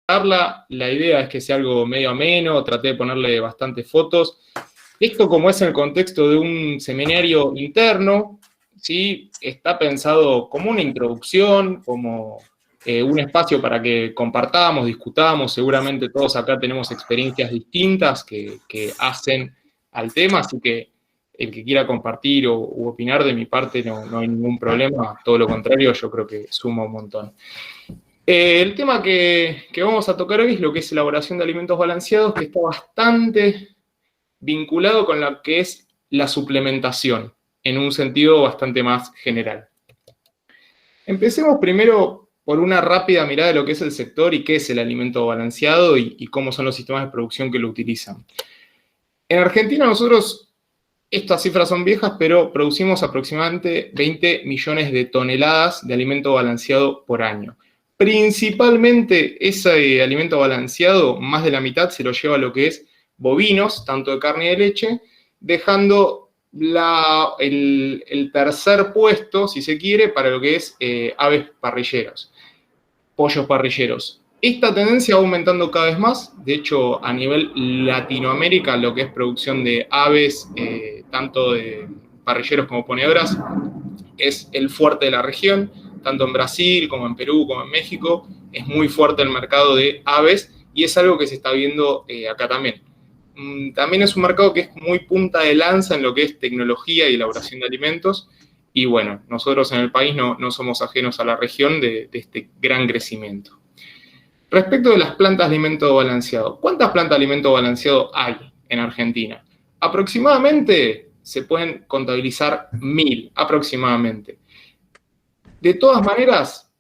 La idea es que sea algo medio ameno, traté de ponerle bastantes fotos. Esto, como es en el contexto de un seminario interno, ¿sí? Está pensado como una introducción, como un espacio para que compartamos, discutamos. Seguramente todos acá tenemos experiencias distintas que hacen al tema, así que el que quiera compartir u opinar de mi parte no hay ningún problema, todo lo contrario, yo creo que suma un montón. El tema que vamos a tocar hoy es lo que es elaboración de alimentos balanceados, que está bastante vinculado con lo que es la suplementación, en un sentido bastante más general. Empecemos primero por una rápida mirada de lo que es el sector y qué es el alimento balanceado y cómo son los sistemas de producción que lo utilizan. En Argentina nosotros, estas cifras son viejas, pero producimos aproximadamente 20 millones de toneladas de alimento balanceado por año. Principalmente ese alimento balanceado, más de la mitad se lo lleva a lo que es bovinos, tanto de carne y de leche, dejando el tercer puesto, si se quiere, para lo que es aves parrilleros, pollos parrilleros. Esta tendencia va aumentando cada vez más. De hecho, a nivel Latinoamérica, lo que es producción de aves, tanto de parrilleros como ponedoras, es el fuerte de la región. Tanto en Brasil como en Perú como en México, es muy fuerte el mercado de aves y es algo que se está viendo acá también. También es un mercado que es muy punta de lanza en lo que es tecnología y elaboración de alimentos. Y bueno, nosotros en el país no somos ajenos a la región de este gran crecimiento. Respecto de las plantas de alimento balanceado, ¿cuántas plantas de alimento balanceado hay en Argentina? Aproximadamente se pueden contabilizar 1000, aproximadamente. De todas maneras,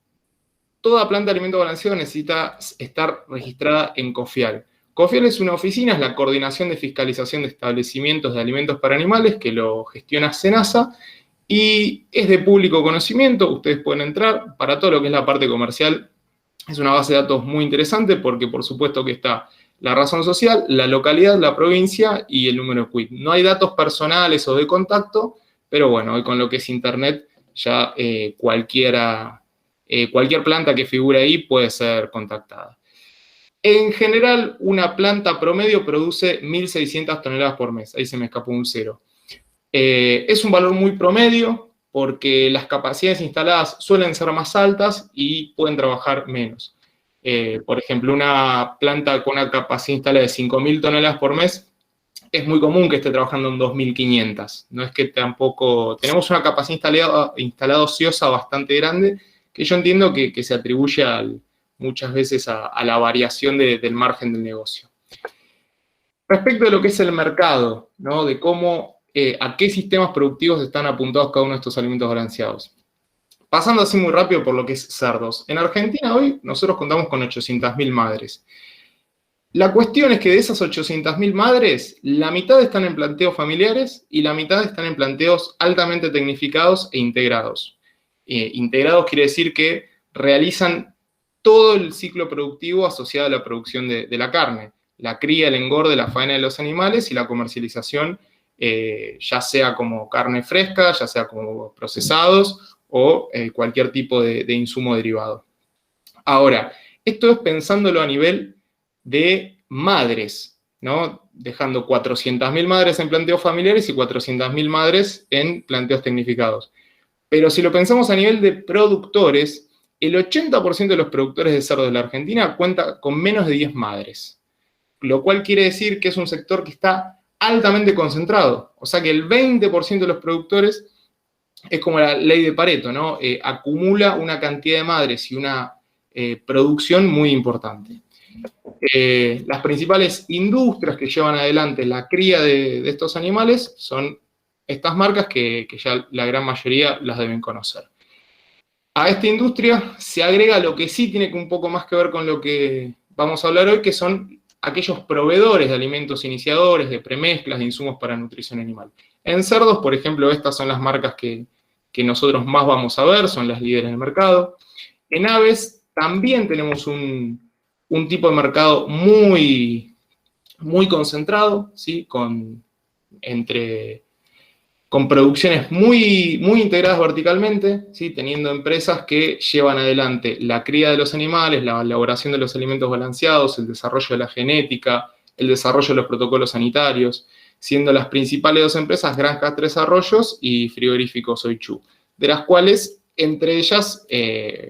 toda planta de alimento balanceado necesita estar registrada en COFIAL. COFIAL es una oficina, es la Coordinación de Fiscalización de Establecimientos de Alimentos para Animales, que lo gestiona SENASA, y es de público conocimiento, ustedes pueden entrar. Para todo lo que es la parte comercial, es una base de datos muy interesante porque por supuesto que está la razón social, la localidad, la provincia y el número de quit. No hay datos personales o de contacto, pero bueno, hoy con lo que es internet ya cualquier planta que figure ahí puede ser contactada. En general, una planta promedio produce 1.600 toneladas por mes. Ahí se me escapó un cero. Es un valor muy promedio porque las capacidades instaladas suelen ser más altas y pueden trabajar menos. Por ejemplo, una planta con una capacidad instalada de 5.000 toneladas por mes es muy común que esté trabajando en 2.500. No es que tampoco... Tenemos una capacidad instalada ociosa bastante grande que yo entiendo que se atribuye muchas veces a la variación del margen del negocio. Respecto de lo que es el mercado, ¿no? De cómo, a qué sistemas productivos están apuntados cada uno de estos alimentos balanceados. Pasando así muy rápido por lo que es cerdos. En Argentina hoy nosotros contamos con 800.000 madres. La cuestión es que de esas 800.000 madres, la mitad están en planteos familiares y la mitad están en planteos altamente tecnificados e integrados. Integrados quiere decir que realizan todo el ciclo productivo asociado a la producción de la carne. La cría, el engorde, la faena de los animales y la comercialización, ya sea como carne fresca, ya sea como procesados o cualquier tipo de insumo derivado. Ahora, esto es pensándolo a nivel de madres, ¿no? Dejando 400.000 madres en planteos familiares y 400.000 madres en planteos tecnificados. Pero si lo pensamos a nivel de productores, el 80% de los productores de cerdo de la Argentina cuenta con menos de 10 madres, lo cual quiere decir que es un sector que está altamente concentrado. O sea que el 20% de los productores es como la ley de Pareto, ¿no? Acumula una cantidad de madres y una producción muy importante. Las principales industrias que llevan adelante la cría de estos animales son estas marcas que ya la gran mayoría las deben conocer. A esta industria se agrega lo que sí tiene un poco más que ver con lo que vamos a hablar hoy, que son aquellos proveedores de alimentos iniciadores, de premezclas, de insumos para nutrición animal. En cerdos, por ejemplo, estas son las marcas que nosotros más vamos a ver, son las líderes del mercado. En aves también tenemos un tipo de mercado muy, muy concentrado, ¿sí? Con con producciones muy, muy integradas verticalmente, ¿sí? Teniendo empresas que llevan adelante la cría de los animales, la elaboración de los alimentos balanceados, el desarrollo de la genética, el desarrollo de los protocolos sanitarios, siendo las principales dos empresas Granja Tres Arroyos y Frigorífico Soichu, de las cuales, entre ellas,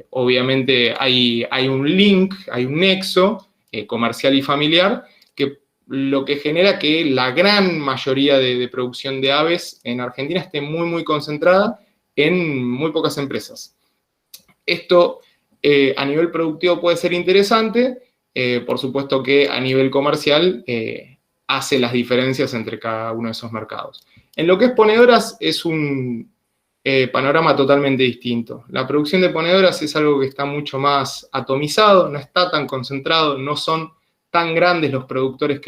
obviamente hay un link, hay un nexo comercial y familiar, que lo que genera que la gran mayoría de producción de aves en Argentina esté muy, muy concentrada en muy pocas empresas. Esto a nivel productivo puede ser interesante, por supuesto que a nivel comercial hace las diferencias entre cada uno de esos mercados. En lo que es ponedoras es un panorama totalmente distinto. La producción de ponedoras es algo que está mucho más atomizado, no está tan concentrado, no son tan grandes los productores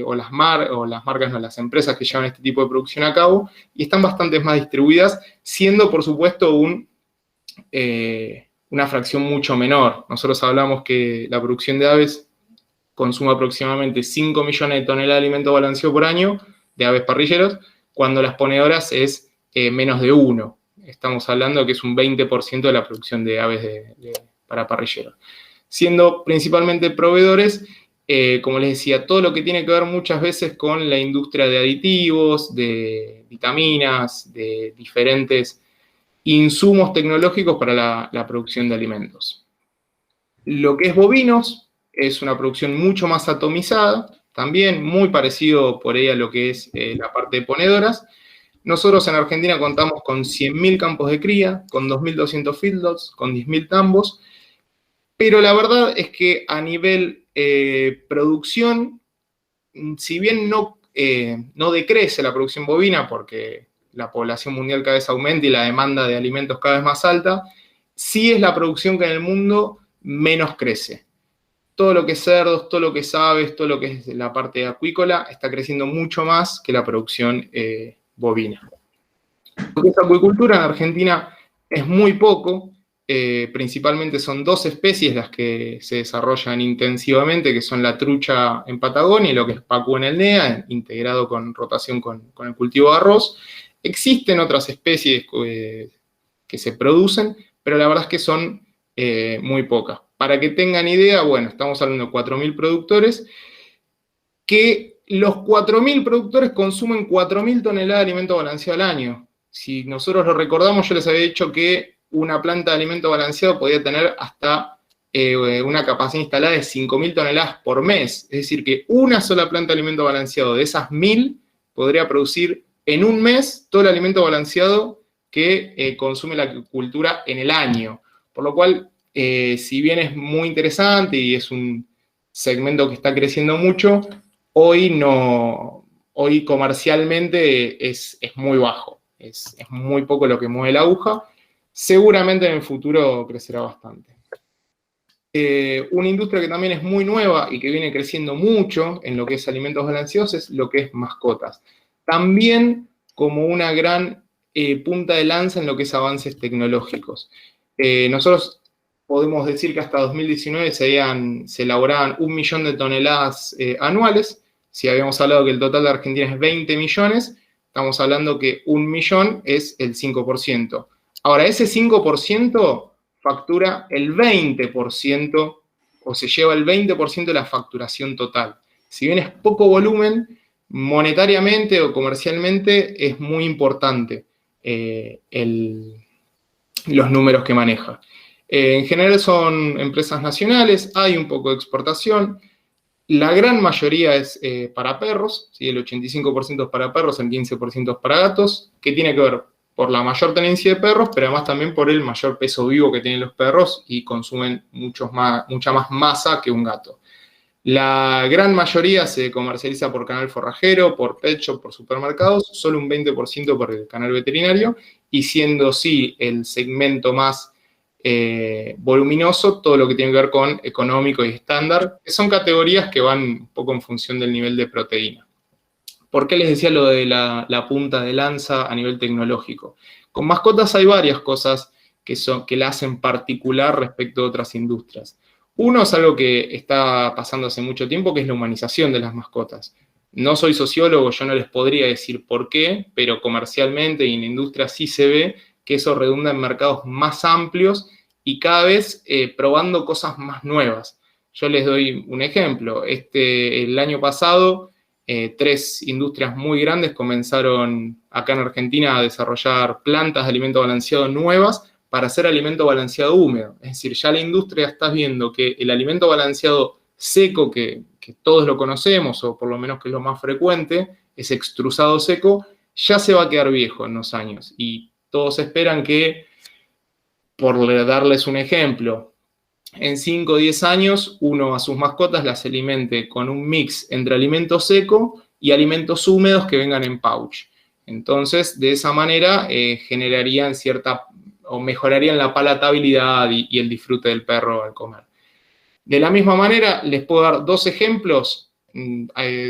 o las marcas, no, las empresas que llevan este tipo de producción a cabo, y están bastante más distribuidas, siendo, por supuesto, una fracción mucho menor. Nosotros hablamos que la producción de aves consume aproximadamente 5 millones de toneladas de alimento balanceado por año, de aves parrilleros, cuando las ponedoras es menos de 1. Estamos hablando que es un 20% de la producción de aves para parrilleros. Siendo principalmente proveedores, como les decía, todo lo que tiene que ver muchas veces con la industria de aditivos, de vitaminas, de diferentes insumos tecnológicos para la producción de alimentos. Lo que es bovinos es una producción mucho más atomizada, también muy parecido por ahí a lo que es la parte de ponedoras. Nosotros en Argentina contamos con 100.000 campos de cría, con 2.200 feedlots, con 10.000 tambos, pero la verdad es que a nivel producción, si bien no decrece la producción bovina porque la población mundial cada vez aumenta y la demanda de alimentos cada vez más alta, sí es la producción que en el mundo menos crece. Todo lo que es cerdos, todo lo que es aves, todo lo que es la parte acuícola está creciendo mucho más que la producción bovina. Lo que es acuicultura en Argentina es muy poco, principalmente son 2 especies las que se desarrollan intensivamente, que son la trucha en Patagonia y lo que es pacu en el NEA, integrado con rotación con el cultivo de arroz. Existen otras especies que se producen, pero la verdad es que son muy pocas. Para que tengan idea, bueno, estamos hablando de 4.000 productores, que los 4.000 productores consumen 4.000 toneladas de alimento balanceado al año. Si nosotros lo recordamos, yo les había dicho que una planta de alimento balanceado podía tener hasta una capacidad instalada de 5.000 toneladas por mes. Es decir, que una sola planta de alimento balanceado de esas 1.000 podría producir en un mes todo el alimento balanceado que consume la agricultura en el año. Por lo cual, si bien es muy interesante y es un segmento que está creciendo mucho, hoy comercialmente es muy bajo. Es muy poco lo que mueve la aguja. Seguramente en el futuro crecerá bastante. Una industria que también es muy nueva y que viene creciendo mucho en lo que es alimentos balanceados es lo que es mascotas. También como una gran punta de lanza en lo que es avances tecnológicos. Nosotros podemos decir que hasta 2019 se elaboraban 1 millón de toneladas anuales. Si habíamos hablado que el total de Argentina es 20 millones, estamos hablando que 1 millón es el 5%. Ahora, ese 5% factura el 20%, o se lleva el 20% de la facturación total. Si bien es poco volumen, monetariamente o comercialmente es muy importante los números que maneja. En general son empresas nacionales, hay un poco de exportación. La gran mayoría es para perros, ¿sí? El 85% es para perros, el 15% es para gatos, que tiene que ver por la mayor tenencia de perros, pero además también por el mayor peso vivo que tienen los perros y consumen mucha más masa que un gato. La gran mayoría se comercializa por canal forrajero, por pet shop, por supermercados, solo un 20% por el canal veterinario, y siendo sí el segmento más voluminoso, todo lo que tiene que ver con económico y estándar, que son categorías que van un poco en función del nivel de proteína. ¿Por qué les decía lo de la punta de lanza a nivel tecnológico? Con mascotas hay varias cosas que la hacen particular respecto a otras industrias. Uno es algo que está pasando hace mucho tiempo, que es la humanización de las mascotas. No soy sociólogo, yo no les podría decir por qué, pero comercialmente y en la industria sí se ve que eso redunda en mercados más amplios y cada vez probando cosas más nuevas. Yo les doy un ejemplo. El año pasado, 3 industrias muy grandes comenzaron acá en Argentina a desarrollar plantas de alimento balanceado nuevas para hacer alimento balanceado húmedo. Es decir, ya la industria está viendo que el alimento balanceado seco, que todos lo conocemos, o por lo menos que es lo más frecuente, es extrusado seco, ya se va a quedar viejo en unos años. Y todos esperan que, por darles un ejemplo, en 5 o 10 años uno a sus mascotas las alimente con un mix entre alimento seco y alimentos húmedos que vengan en pouch. Entonces, de esa manera generarían o mejorarían la palatabilidad y el disfrute del perro al comer. De la misma manera, les puedo dar 2 ejemplos.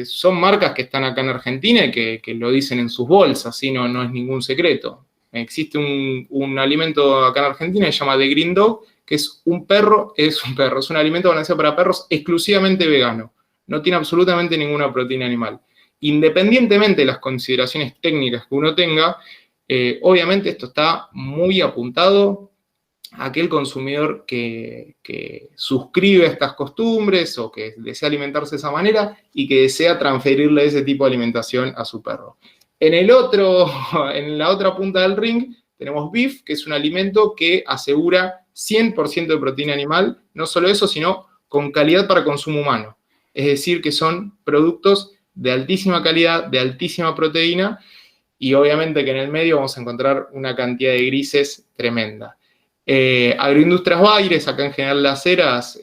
Son marcas que están acá en Argentina y que lo dicen en sus bolsas, ¿sí? No es ningún secreto. Existe un alimento acá en Argentina que se llama The Green Dog, que es un alimento balanceado para perros exclusivamente vegano. No tiene absolutamente ninguna proteína animal. Independientemente de las consideraciones técnicas que uno tenga, obviamente esto está muy apuntado a aquel consumidor que suscribe a estas costumbres o que desea alimentarse de esa manera y que desea transferirle ese tipo de alimentación a su perro. En la otra punta del ring tenemos Beef, que es un alimento que asegura 100% de proteína animal, no solo eso, sino con calidad para consumo humano. Es decir, que son productos de altísima calidad, de altísima proteína, y obviamente que en el medio vamos a encontrar una cantidad de grises tremenda. Agroindustrias Baires, acá en General Las Heras,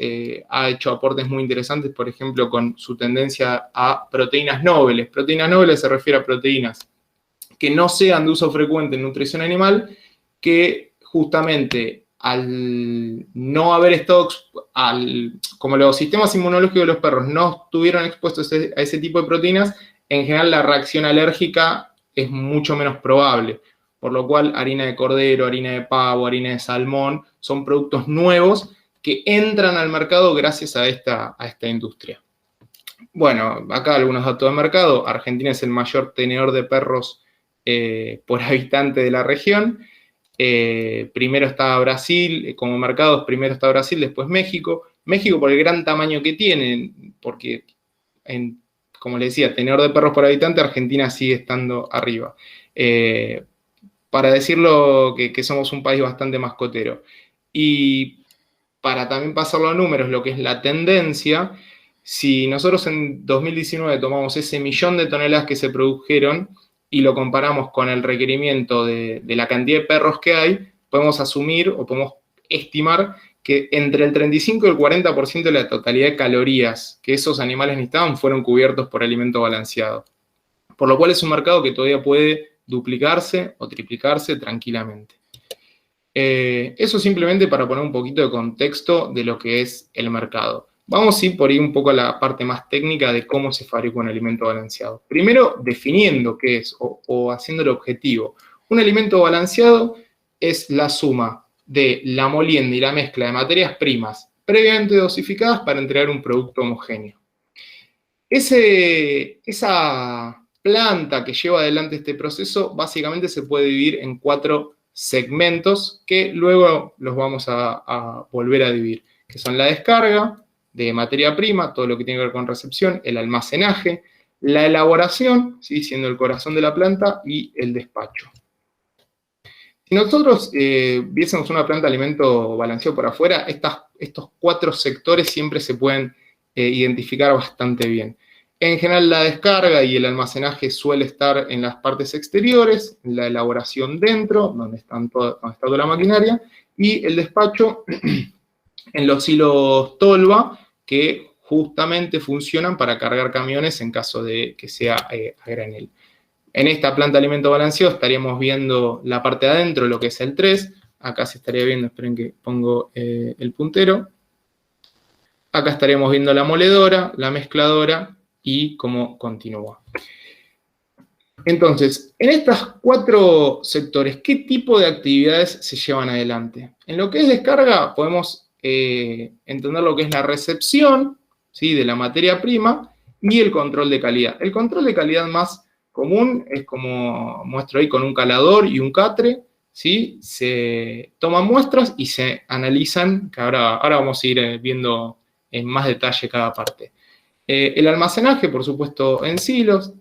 ha hecho aportes muy interesantes, por ejemplo, con su tendencia a proteínas nobles. Proteínas nobles se refiere a proteínas que no sean de uso frecuente en nutrición animal, que justamente al no haber stocks, como los sistemas inmunológicos de los perros no estuvieron expuestos a ese tipo de proteínas, en general la reacción alérgica es mucho menos probable. Por lo cual, harina de cordero, harina de pavo, harina de salmón, son productos nuevos que entran al mercado gracias a esta industria. Bueno, acá algunos datos de mercado. Argentina es el mayor tenedor de perros por habitante de la región. Primero está Brasil, como mercados, primero está Brasil, después México. México por el gran tamaño que tienen, porque, como les decía, tenedor de perros por habitante, Argentina sigue estando arriba. Para decirlo que somos un país bastante mascotero. Y para también pasarlo a números, lo que es la tendencia, si nosotros en 2019 tomamos ese 1.000.000 de toneladas que se produjeron y lo comparamos con el requerimiento de la cantidad de perros que hay, podemos asumir o podemos estimar que entre el 35 y el 40% de la totalidad de calorías que esos animales necesitaban fueron cubiertos por alimento balanceado. Por lo cual es un mercado que todavía puede duplicarse o triplicarse tranquilamente. Eso simplemente para poner un poquito de contexto de lo que es el mercado. Vamos a ir por ahí un poco a la parte más técnica de cómo se fabrica un alimento balanceado. Primero, definiendo qué es o haciendo el objetivo. Un alimento balanceado es la suma de la molienda y la mezcla de materias primas previamente dosificadas para entregar un producto homogéneo. Esa planta que lleva adelante este proceso básicamente se puede dividir en 4 segmentos que luego los vamos a volver a dividir, que son la descarga de materia prima, todo lo que tiene que ver con recepción, el almacenaje, la elaboración, ¿sí?, siendo el corazón de la planta, y el despacho. Si nosotros viésemos una planta de alimento balanceado por afuera, estos 4 sectores siempre se pueden identificar bastante bien. En general, la descarga y el almacenaje suele estar en las partes exteriores, la elaboración dentro, donde está toda la maquinaria, y el despacho en los silos tolva, que justamente funcionan para cargar camiones en caso de que sea a granel. En esta planta de alimento balanceado estaríamos viendo la parte de adentro, lo que es el 3. Acá se estaría viendo, esperen que pongo el puntero. Acá estaríamos viendo la moledora, la mezcladora y cómo continúa. Entonces, en estos 4 sectores, ¿qué tipo de actividades se llevan adelante? En lo que es descarga, podemos entender lo que es la recepción, ¿sí?, de la materia prima y el control de calidad. El control de calidad más común es como muestro ahí con un calador y un catre, ¿sí? Se toman muestras y se analizan, que ahora vamos a ir viendo en más detalle cada parte. El almacenaje, por supuesto, en silos,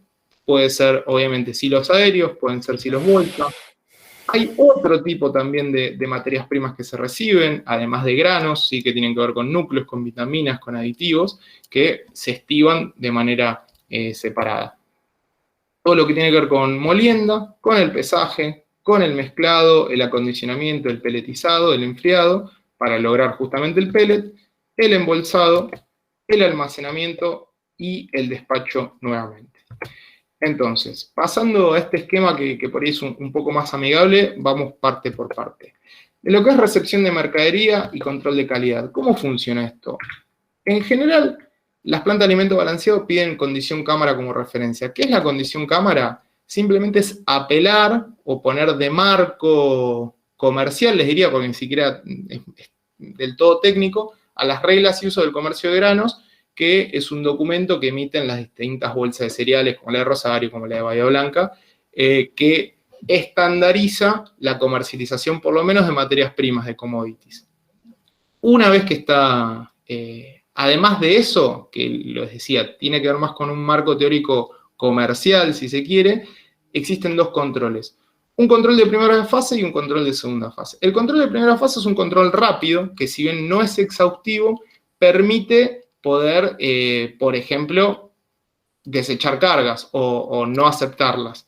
puede ser obviamente silos aéreos, pueden ser silos bolsa. Hay otro tipo también de materias primas que se reciben, además de granos, sí, que tienen que ver con núcleos, con vitaminas, con aditivos, que se estiban de manera separada. Todo lo que tiene que ver con molienda, con el pesaje, con el mezclado, el acondicionamiento, el peletizado, el enfriado, para lograr justamente el pellet, el embolsado, el almacenamiento y el despacho nuevamente. Entonces, pasando a este esquema que por ahí es un poco más amigable, vamos parte por parte. De lo que es recepción de mercadería y control de calidad, ¿cómo funciona esto? En general, las plantas de alimento balanceado piden condición cámara como referencia. ¿Qué es la condición cámara? Simplemente es apelar o poner de marco comercial, les diría, porque ni siquiera es del todo técnico, a las reglas y uso del comercio de granos, que es un documento que emiten las distintas bolsas de cereales, como la de Rosario, como la de Bahía Blanca, que estandariza la comercialización, por lo menos de materias primas, de commodities. Una vez que está, además de eso, que les decía, tiene que ver más con un marco teórico comercial, si se quiere, existen dos controles. Un control de primera fase y un control de segunda fase. El control de primera fase es un control rápido, que si bien no es exhaustivo, permite poder, por ejemplo, desechar cargas o no aceptarlas.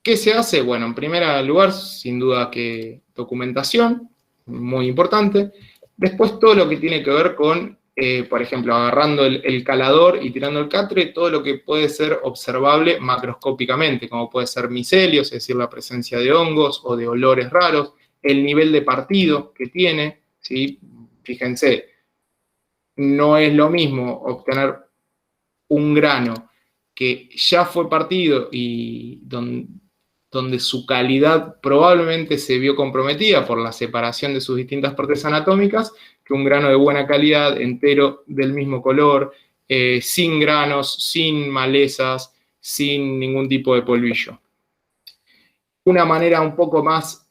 ¿Qué se hace? Bueno, en primer lugar, sin duda que documentación, muy importante. Después todo lo que tiene que ver con, por ejemplo, agarrando el calador y tirando el catre, todo lo que puede ser observable macroscópicamente, como puede ser micelios, es decir, la presencia de hongos o de olores raros, el nivel de partido que tiene, ¿sí? Fíjense, no es lo mismo obtener un grano que ya fue partido y donde su calidad probablemente se vio comprometida por la separación de sus distintas partes anatómicas, que un grano de buena calidad, entero, del mismo color, sin granos, sin malezas, sin ningún tipo de polvillo. Una manera un poco más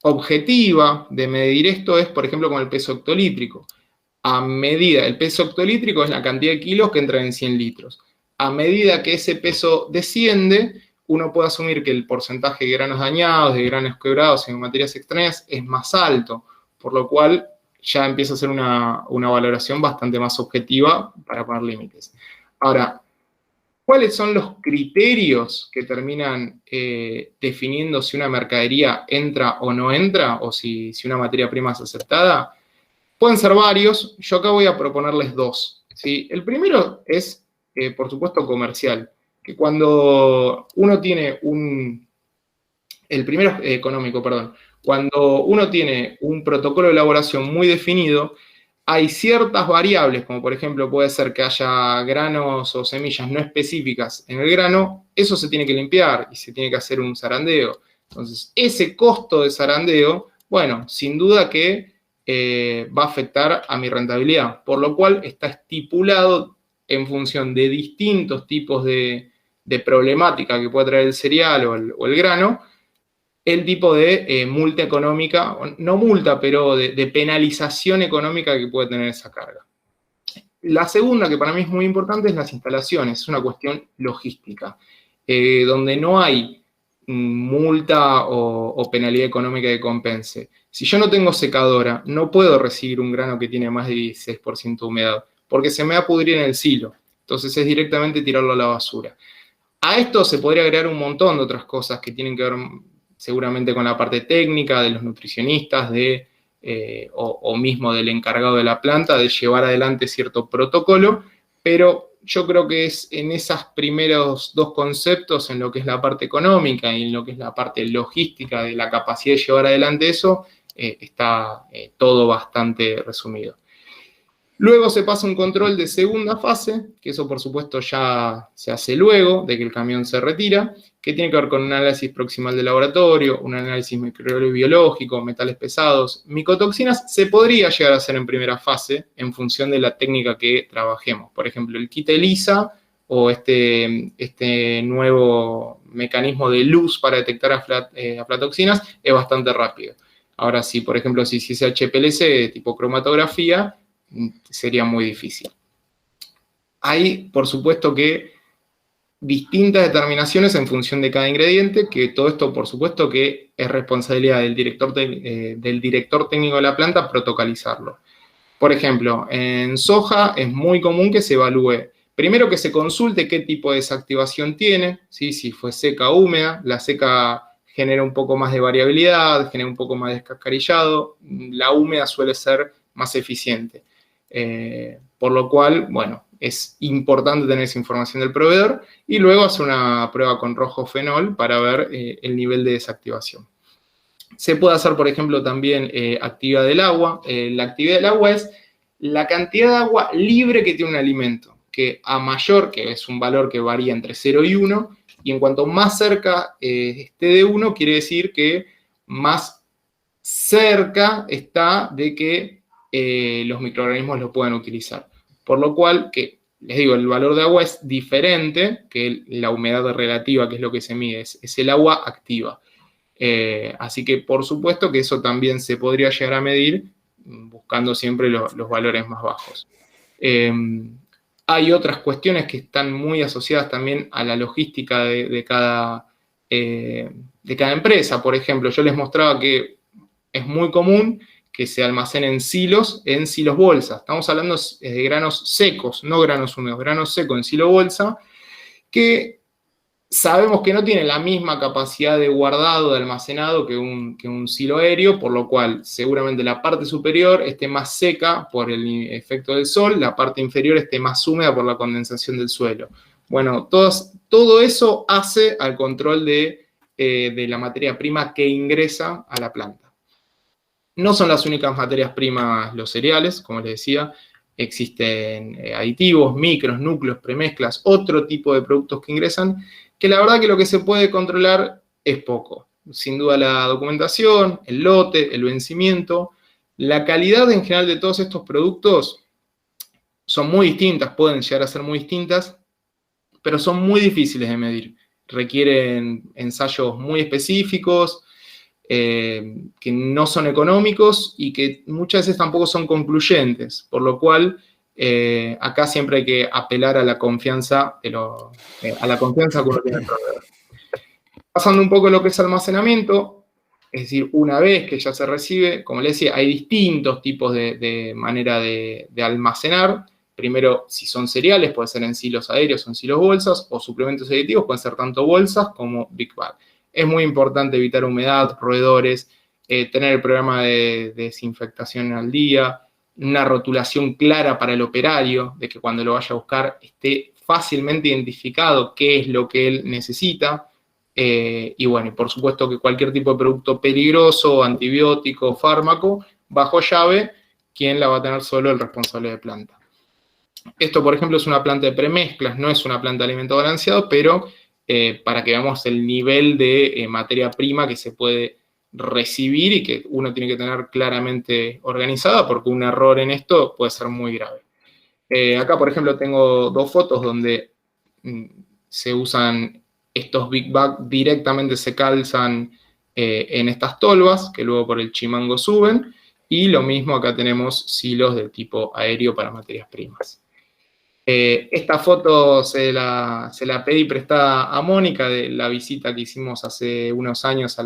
objetiva de medir esto es, por ejemplo, con el peso hectolítrico. A medida, el peso hectolítrico es la cantidad de kilos que entran en 100 litros. A medida que ese peso desciende, uno puede asumir que el porcentaje de granos dañados, de granos quebrados en materias extrañas es más alto, por lo cual ya empieza a ser una valoración bastante más objetiva para poner límites. Ahora, ¿cuáles son los criterios que terminan definiendo si una mercadería entra o no entra, o si una materia prima es aceptada? Pueden ser varios, yo acá voy a proponerles dos, ¿sí? El primero es, por supuesto, comercial, que cuando uno tiene el primero económico, perdón, cuando uno tiene un protocolo de elaboración muy definido, hay ciertas variables, como por ejemplo puede ser que haya granos o semillas no específicas en el grano, eso se tiene que limpiar y se tiene que hacer un zarandeo. Entonces, ese costo de zarandeo, bueno, sin duda que va a afectar a mi rentabilidad, por lo cual está estipulado en función de distintos tipos de problemática que puede traer el cereal o el grano, el tipo de multa económica, no multa, pero de penalización económica que puede tener esa carga. La segunda, que para mí es muy importante, es las instalaciones, es una cuestión logística, donde no hay multa o penalidad económica que compense. Si yo no tengo secadora, no puedo recibir un grano que tiene más de 16% de humedad, porque se me va a pudrir en el silo. Entonces es directamente tirarlo a la basura. A esto se podría agregar un montón de otras cosas que tienen que ver seguramente con la parte técnica de los nutricionistas, o mismo del encargado de la planta, de llevar adelante cierto protocolo, pero yo creo que es en esos primeros dos conceptos, en lo que es la parte económica y en lo que es la parte logística de la capacidad de llevar adelante eso, está todo bastante resumido. Luego se pasa un control de segunda fase, que eso por supuesto ya se hace luego de que el camión se retira, que tiene que ver con un análisis proximal de laboratorio, un análisis microbiológico, metales pesados, micotoxinas. Se podría llegar a hacer en primera fase en función de la técnica que trabajemos. Por ejemplo, el kit ELISA o este nuevo mecanismo de luz para detectar aflatoxinas es bastante rápido. Ahora, si por ejemplo si hiciese HPLC tipo cromatografía, sería muy difícil. Hay, por supuesto, que distintas determinaciones en función de cada ingrediente, que todo esto, por supuesto, que es responsabilidad del director técnico de la planta protocolizarlo. Por ejemplo, en soja es muy común que se evalúe, primero que se consulte qué tipo de desactivación tiene, ¿sí? Si fue seca o húmeda. La seca genera un poco más de variabilidad, genera un poco más de descascarillado, la húmeda suele ser más eficiente. Por lo cual, bueno, es importante tener esa información del proveedor y luego hacer una prueba con rojo fenol para ver el nivel de desactivación. Se puede hacer, por ejemplo, también actividad del agua. La actividad del agua es la cantidad de agua libre que tiene un alimento, que a mayor, que es un valor que varía entre 0 y 1, y en cuanto más cerca esté de 1, quiere decir que más cerca está de que los microorganismos lo puedan utilizar. Por lo cual, que les digo, el valor de agua es diferente que la humedad relativa, que es lo que se mide, es el agua activa. Así que, por supuesto, que eso también se podría llegar a medir buscando siempre los valores más bajos. Hay otras cuestiones que están muy asociadas también a la logística de cada empresa. Por ejemplo, yo les mostraba que es muy común que se almacenen en silos bolsa. Estamos hablando de granos secos, no granos húmedos, granos secos en silo bolsa, que sabemos que no tiene la misma capacidad de guardado, de almacenado que un silo aéreo, por lo cual seguramente la parte superior esté más seca por el efecto del sol, la parte inferior esté más húmeda por la condensación del suelo. Bueno, todo eso hace al control de la materia prima que ingresa a la planta. No son las únicas materias primas los cereales, como les decía. Existen aditivos, micros, núcleos, premezclas, otro tipo de productos que ingresan, que la verdad que lo que se puede controlar es poco. Sin duda la documentación, el lote, el vencimiento, la calidad en general de todos estos productos son muy distintas, pueden llegar a ser muy distintas, pero son muy difíciles de medir. Requieren ensayos muy específicos, que no son económicos y que muchas veces tampoco son concluyentes, por lo cual acá siempre hay que apelar a la confianza que uno tiene en el proveedor. Pasando un poco a lo que es almacenamiento, es decir, una vez que ya se recibe, como les decía, hay distintos tipos de manera de almacenar. Primero, si son cereales, puede ser en silos aéreos o en silos bolsas, o suplementos aditivos, pueden ser tanto bolsas como Big Bag. Es muy importante evitar humedad, roedores, tener el programa de desinfectación al día, una rotulación clara para el operario, de que cuando lo vaya a buscar esté fácilmente identificado qué es lo que él necesita. Y bueno, por supuesto que cualquier tipo de producto peligroso, antibiótico, fármaco, bajo llave, quien la va a tener solo el responsable de planta. Esto, por ejemplo, es una planta de premezclas, no es una planta de alimento balanceado, pero para que veamos el nivel de materia prima que se puede recibir y que uno tiene que tener claramente organizada, porque un error en esto puede ser muy grave. Acá, por ejemplo, tengo dos fotos donde se usan estos Big Bag, directamente se calzan en estas tolvas, que luego por el chimango suben, y lo mismo acá tenemos silos de tipo aéreo para materias primas. Esta foto se la pedí prestada a Mónica de la visita que hicimos hace unos años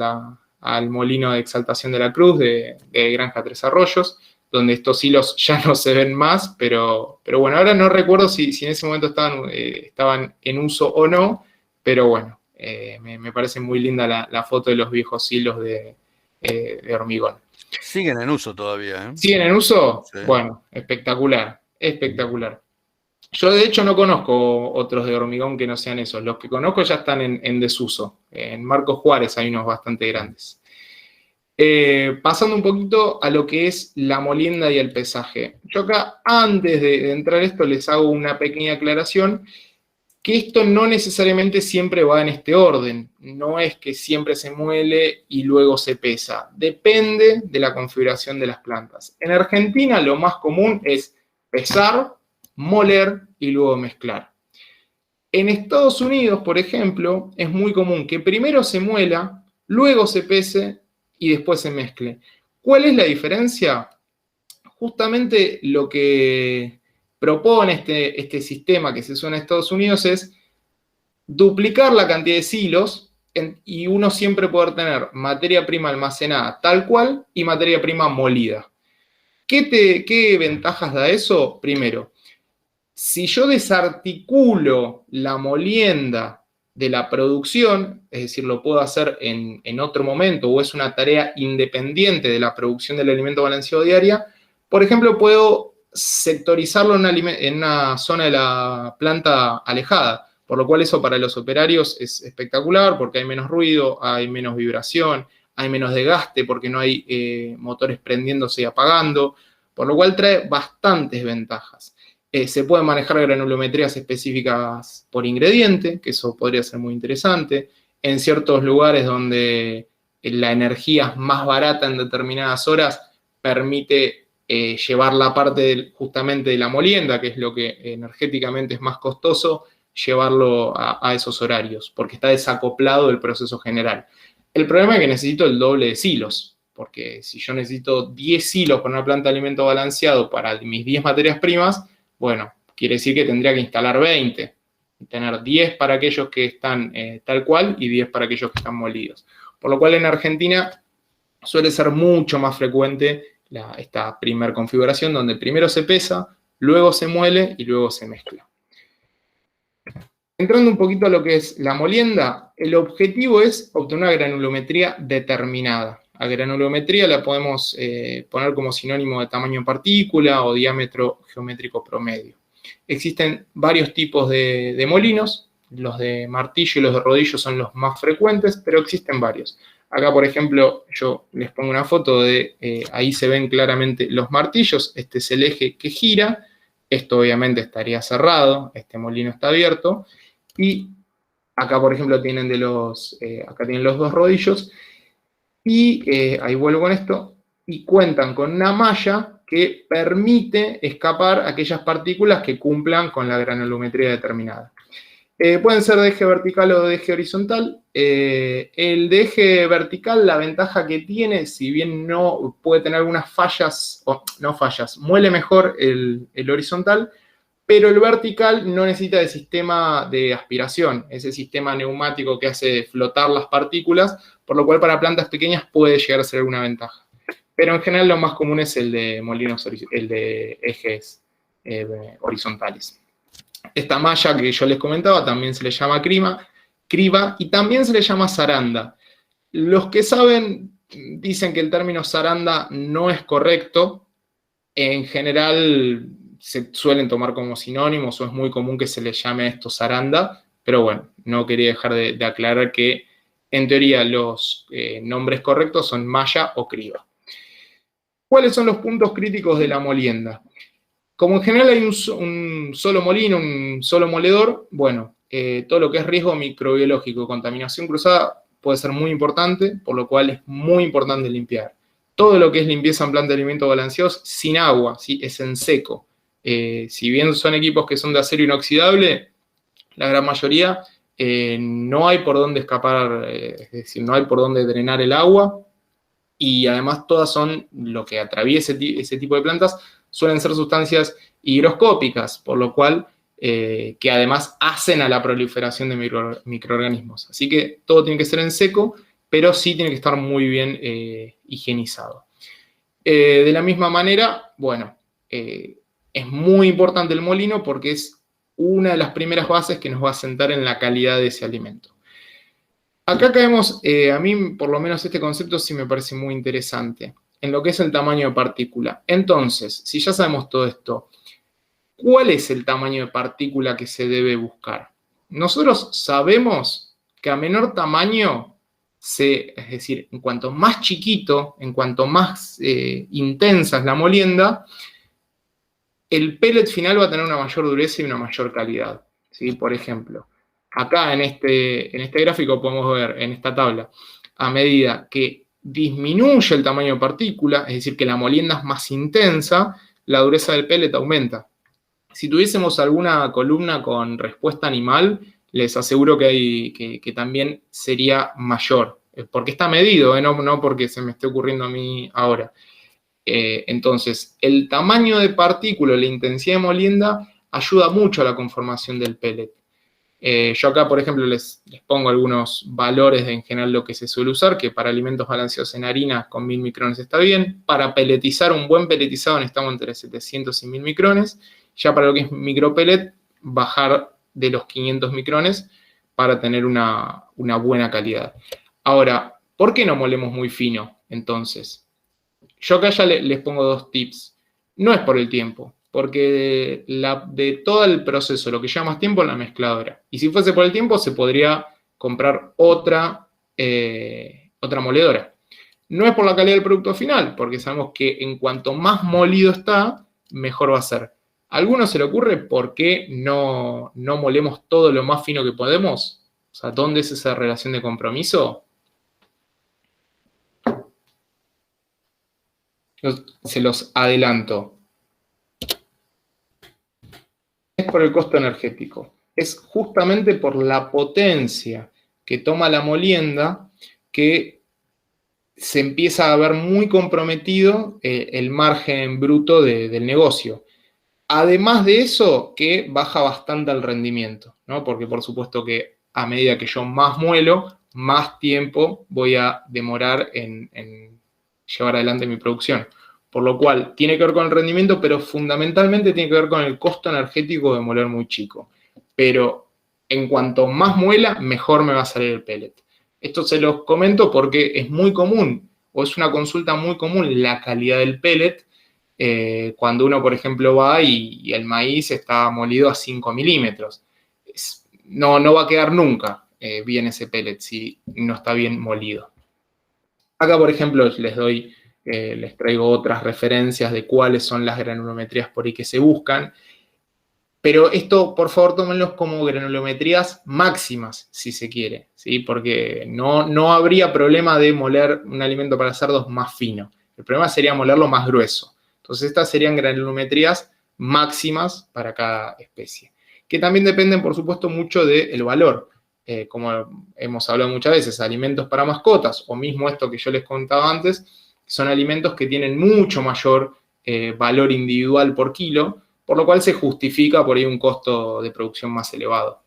al molino de Exaltación de la Cruz de Granja Tres Arroyos, donde estos hilos ya no se ven más, pero bueno, ahora no recuerdo si en ese momento estaban en uso o no, pero bueno, me parece muy linda la foto de los viejos hilos de hormigón. Siguen en uso todavía, ¿eh? ¿Siguen en uso? Sí. Bueno, espectacular, espectacular. Yo, de hecho, no conozco otros de hormigón que no sean esos. Los que conozco ya están en desuso. En Marcos Juárez hay unos bastante grandes. Pasando un poquito a lo que es la molienda y el pesaje. Yo acá, antes de entrar a esto, les hago una pequeña aclaración, que esto no necesariamente siempre va en este orden. No es que siempre se muele y luego se pesa. Depende de la configuración de las plantas. En Argentina lo más común es pesar, moler y luego mezclar. En Estados Unidos, por ejemplo, es muy común que primero se muela, luego se pese y después se mezcle. ¿Cuál es la diferencia? Justamente lo que propone este sistema que se usa en Estados Unidos es duplicar la cantidad de silos y uno siempre poder tener materia prima almacenada tal cual y materia prima molida. ¿Qué ventajas da eso? Primero, si yo desarticulo la molienda de la producción, es decir, lo puedo hacer en otro momento o es una tarea independiente de la producción del alimento balanceado diaria, por ejemplo, puedo sectorizarlo en una zona de la planta alejada, por lo cual eso para los operarios es espectacular porque hay menos ruido, hay menos vibración, hay menos desgaste porque no hay motores prendiéndose y apagando, por lo cual trae bastantes ventajas. Se pueden manejar granulometrías específicas por ingrediente, que eso podría ser muy interesante. En ciertos lugares donde la energía es más barata en determinadas horas, permite llevar la parte justamente de la molienda, que es lo que energéticamente es más costoso, llevarlo a esos horarios, porque está desacoplado del proceso general. El problema es que necesito el doble de silos, porque si yo necesito 10 silos para una planta de alimento balanceado para mis 10 materias primas, bueno, quiere decir que tendría que instalar 20, y tener 10 para aquellos que están tal cual y 10 para aquellos que están molidos. Por lo cual en Argentina suele ser mucho más frecuente esta primera configuración donde primero se pesa, luego se muele y luego se mezcla. Entrando un poquito a lo que es la molienda, el objetivo es obtener una granulometría determinada. A granulometría la podemos poner como sinónimo de tamaño en partícula o diámetro geométrico promedio. Existen varios tipos de molinos, los de martillo y los de rodillo son los más frecuentes, pero existen varios. Acá, por ejemplo, yo les pongo una foto de, ahí se ven claramente los martillos, este es el eje que gira, esto obviamente estaría cerrado, este molino está abierto, y acá, por ejemplo, tienen acá tienen los dos rodillos, y ahí vuelvo con esto, y cuentan con una malla que permite escapar aquellas partículas que cumplan con la granulometría determinada. Pueden ser de eje vertical o de eje horizontal. El de eje vertical, la ventaja que tiene, si bien no puede tener algunas fallas, o no fallas, muele mejor el horizontal, pero el vertical no necesita de sistema de aspiración, ese sistema neumático que hace flotar las partículas, por lo cual para plantas pequeñas puede llegar a ser alguna ventaja. Pero en general lo más común es el de molinos, el de ejes horizontales. Esta malla que yo les comentaba también se le llama criba y también se le llama zaranda. Los que saben dicen que el término zaranda no es correcto. En general se suelen tomar como sinónimos o es muy común que se le llame a esto zaranda, pero bueno, no quería dejar de aclarar que en teoría los nombres correctos son malla o criba. ¿Cuáles son los puntos críticos de la molienda? Como en general hay un solo molino, un solo moledor, bueno, todo lo que es riesgo microbiológico, contaminación cruzada puede ser muy importante, por lo cual es muy importante limpiar. Todo lo que es limpieza en planta de alimentos balanceados sin agua, ¿sí? Es en seco. Si bien son equipos que son de acero inoxidable, la gran mayoría no hay por dónde escapar, es decir, no hay por dónde drenar el agua, y además todas son, lo que atraviesa ese tipo de plantas, suelen ser sustancias higroscópicas, por lo cual, que además hacen a la proliferación de microorganismos. Así que todo tiene que ser en seco, pero sí tiene que estar muy bien higienizado. De la misma manera, bueno, es muy importante el molino porque es una de las primeras bases que nos va a sentar en la calidad de ese alimento. Acá caemos, a mí por lo menos este concepto sí me parece muy interesante, en lo que es el tamaño de partícula. Entonces, si ya sabemos todo esto, ¿cuál es el tamaño de partícula que se debe buscar? Nosotros sabemos que a menor tamaño es decir, en cuanto más chiquito, en cuanto más intensa es la molienda, el pellet final va a tener una mayor dureza y una mayor calidad, ¿sí? Por ejemplo, acá en este gráfico podemos ver, en esta tabla, a medida que disminuye el tamaño de partícula, es decir, que la molienda es más intensa, la dureza del pellet aumenta. Si tuviésemos alguna columna con respuesta animal, les aseguro que también sería mayor, porque está medido, no porque se me esté ocurriendo a mí ahora. Entonces, el tamaño de partícula, la intensidad de molienda, ayuda mucho a la conformación del pellet. Yo acá, por ejemplo, les pongo algunos valores de en general lo que se suele usar, que para alimentos balanceados en harina con 1000 micrones está bien. Para pelletizar, un buen pelletizado necesitamos entre 700 y 1000 micrones. Ya para lo que es micropellet, bajar de los 500 micrones para tener una buena calidad. Ahora, ¿por qué no molemos muy fino, entonces? Yo acá ya les pongo 2 tips. No es por el tiempo, porque de todo el proceso, lo que lleva más tiempo es la mezcladora. Y si fuese por el tiempo, se podría comprar otra moledora. No es por la calidad del producto final, porque sabemos que en cuanto más molido está, mejor va a ser. ¿A alguno se le ocurre por qué no molemos todo lo más fino que podemos? O sea, ¿dónde es esa relación de compromiso? Se los adelanto. Es por el costo energético. Es justamente por la potencia que toma la molienda que se empieza a ver muy comprometido el margen bruto del negocio. Además de eso, que baja bastante el rendimiento, ¿no? Porque por supuesto que a medida que yo más muelo, más tiempo voy a demorar en llevar adelante mi producción. Por lo cual, tiene que ver con el rendimiento, pero fundamentalmente tiene que ver con el costo energético de moler muy chico. Pero en cuanto más muela, mejor me va a salir el pellet. Esto se los comento porque es muy común, o es una consulta muy común, la calidad del pellet, cuando uno, por ejemplo, va y el maíz está molido a 5 milímetros. No va a quedar nunca bien ese pellet si no está bien molido. Acá, por ejemplo, les traigo otras referencias de cuáles son las granulometrías por ahí que se buscan. Pero esto, por favor, tómenlos como granulometrías máximas, si se quiere, ¿sí? Porque no habría problema de moler un alimento para cerdos más fino. El problema sería molerlo más grueso. Entonces, estas serían granulometrías máximas para cada especie. Que también dependen, por supuesto, mucho del valor. Como hemos hablado muchas veces, alimentos para mascotas, o mismo esto que yo les contaba antes, son alimentos que tienen mucho mayor valor individual por kilo, por lo cual se justifica por ahí un costo de producción más elevado.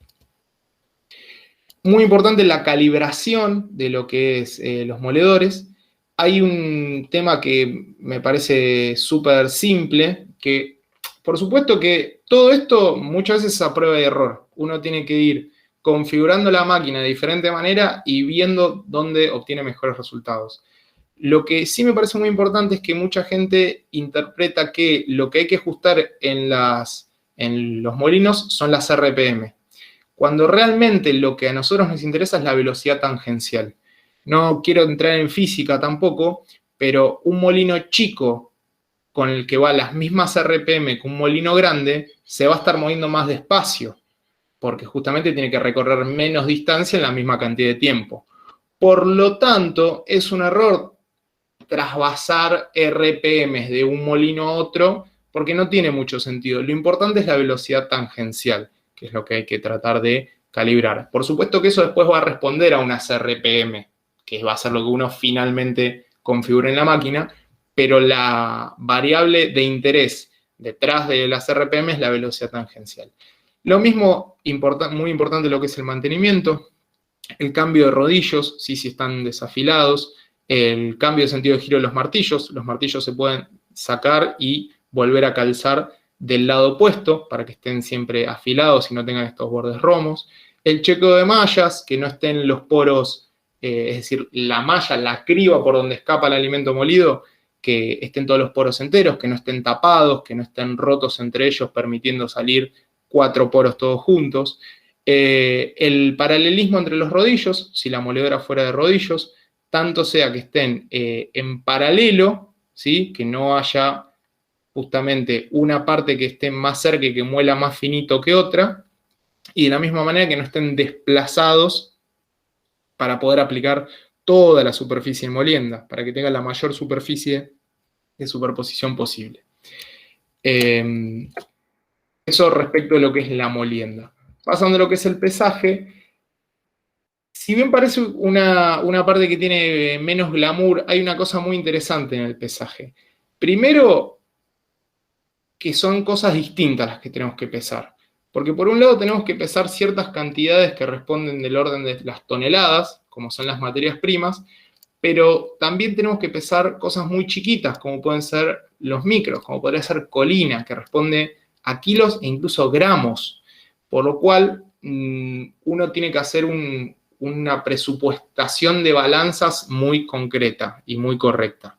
Muy importante la calibración de lo que es los moledores. Hay un tema que me parece súper simple, que por supuesto que todo esto muchas veces es a prueba de error. Uno tiene que ir configurando la máquina de diferente manera y viendo dónde obtiene mejores resultados. Lo que sí me parece muy importante es que mucha gente interpreta que lo que hay que ajustar en los molinos son las RPM, cuando realmente lo que a nosotros nos interesa es la velocidad tangencial. No quiero entrar en física tampoco, pero un molino chico con el que va las mismas RPM que un molino grande se va a estar moviendo más despacio, porque justamente tiene que recorrer menos distancia en la misma cantidad de tiempo. Por lo tanto, es un error trasvasar RPMs de un molino a otro, porque no tiene mucho sentido. Lo importante es la velocidad tangencial, que es lo que hay que tratar de calibrar. Por supuesto que eso después va a responder a unas RPM, que va a ser lo que uno finalmente configura en la máquina, pero la variable de interés detrás de las RPM es la velocidad tangencial. Lo mismo, muy importante lo que es el mantenimiento, el cambio de rodillos, si están desafilados, el cambio de sentido de giro de los martillos se pueden sacar y volver a calzar del lado opuesto para que estén siempre afilados y no tengan estos bordes romos. El chequeo de mallas, que no estén los poros, es decir, la malla, la criba por donde escapa el alimento molido, que estén todos los poros enteros, que no estén tapados, que no estén rotos entre ellos, permitiendo salir 4 poros todos juntos. El paralelismo entre los rodillos, si la moledora fuera de rodillos, tanto sea que estén en paralelo, ¿sí? Que no haya justamente una parte que esté más cerca y que muela más finito que otra, y de la misma manera que no estén desplazados para poder aplicar toda la superficie en molienda, para que tenga la mayor superficie de superposición posible. Eso respecto de lo que es la molienda. Pasando a lo que es el pesaje, si bien parece una parte que tiene menos glamour, hay una cosa muy interesante en el pesaje. Primero, que son cosas distintas las que tenemos que pesar. Porque por un lado tenemos que pesar ciertas cantidades que responden del orden de las toneladas, como son las materias primas, pero también tenemos que pesar cosas muy chiquitas, como pueden ser los micros, como podría ser colina, que responde a kilos e incluso gramos, por lo cual uno tiene que hacer una presupuestación de balanzas muy concreta y muy correcta.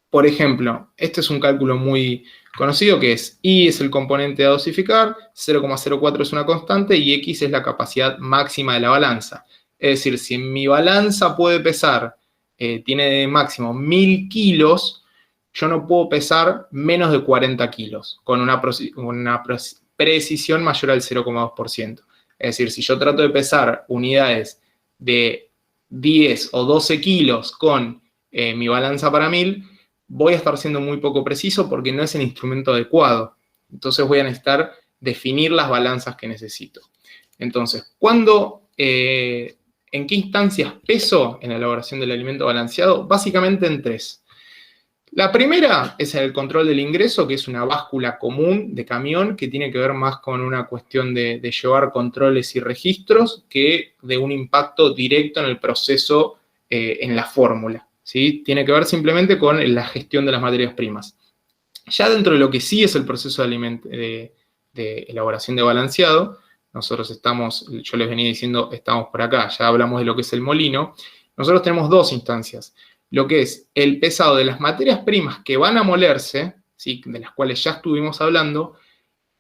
Por ejemplo, este es un cálculo muy conocido que es I es el componente a dosificar, 0,04 es una constante y X es la capacidad máxima de la balanza. Es decir, si mi balanza puede pesar, tiene de máximo 1000 kilos, yo no puedo pesar menos de 40 kilos, con una precisión mayor al 0,2%. Es decir, si yo trato de pesar unidades de 10 o 12 kilos con mi balanza para 1000, voy a estar siendo muy poco preciso porque no es el instrumento adecuado. Entonces voy a necesitar definir las balanzas que necesito. Entonces, ¿en qué instancias peso en la elaboración del alimento balanceado? Básicamente en 3. La primera es el control del ingreso, que es una báscula común de camión que tiene que ver más con una cuestión de llevar controles y registros que de un impacto directo en el proceso, en la fórmula, ¿sí? Tiene que ver simplemente con la gestión de las materias primas. Ya dentro de lo que sí es el proceso de elaboración de balanceado, nosotros yo les venía diciendo, estamos por acá, ya hablamos de lo que es el molino. Nosotros tenemos 2 instancias. Lo que es el pesado de las materias primas que van a molerse, ¿sí? De las cuales ya estuvimos hablando,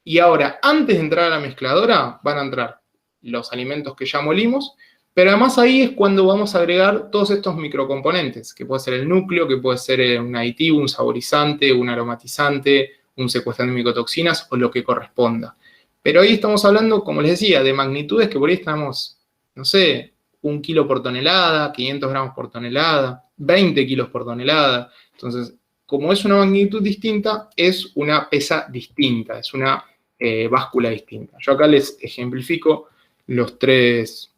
y ahora, antes de entrar a la mezcladora, van a entrar los alimentos que ya molimos, pero además ahí es cuando vamos a agregar todos estos microcomponentes, que puede ser el núcleo, que puede ser un aditivo, un saborizante, un aromatizante, un secuestrante de micotoxinas o lo que corresponda. Pero ahí estamos hablando, como les decía, de magnitudes que por ahí estamos, no sé, 1 kilo por tonelada, 500 gramos por tonelada, 20 kilos por tonelada. Entonces, como es una magnitud distinta, es una pesa distinta, es una báscula distinta. Yo acá les ejemplifico los tres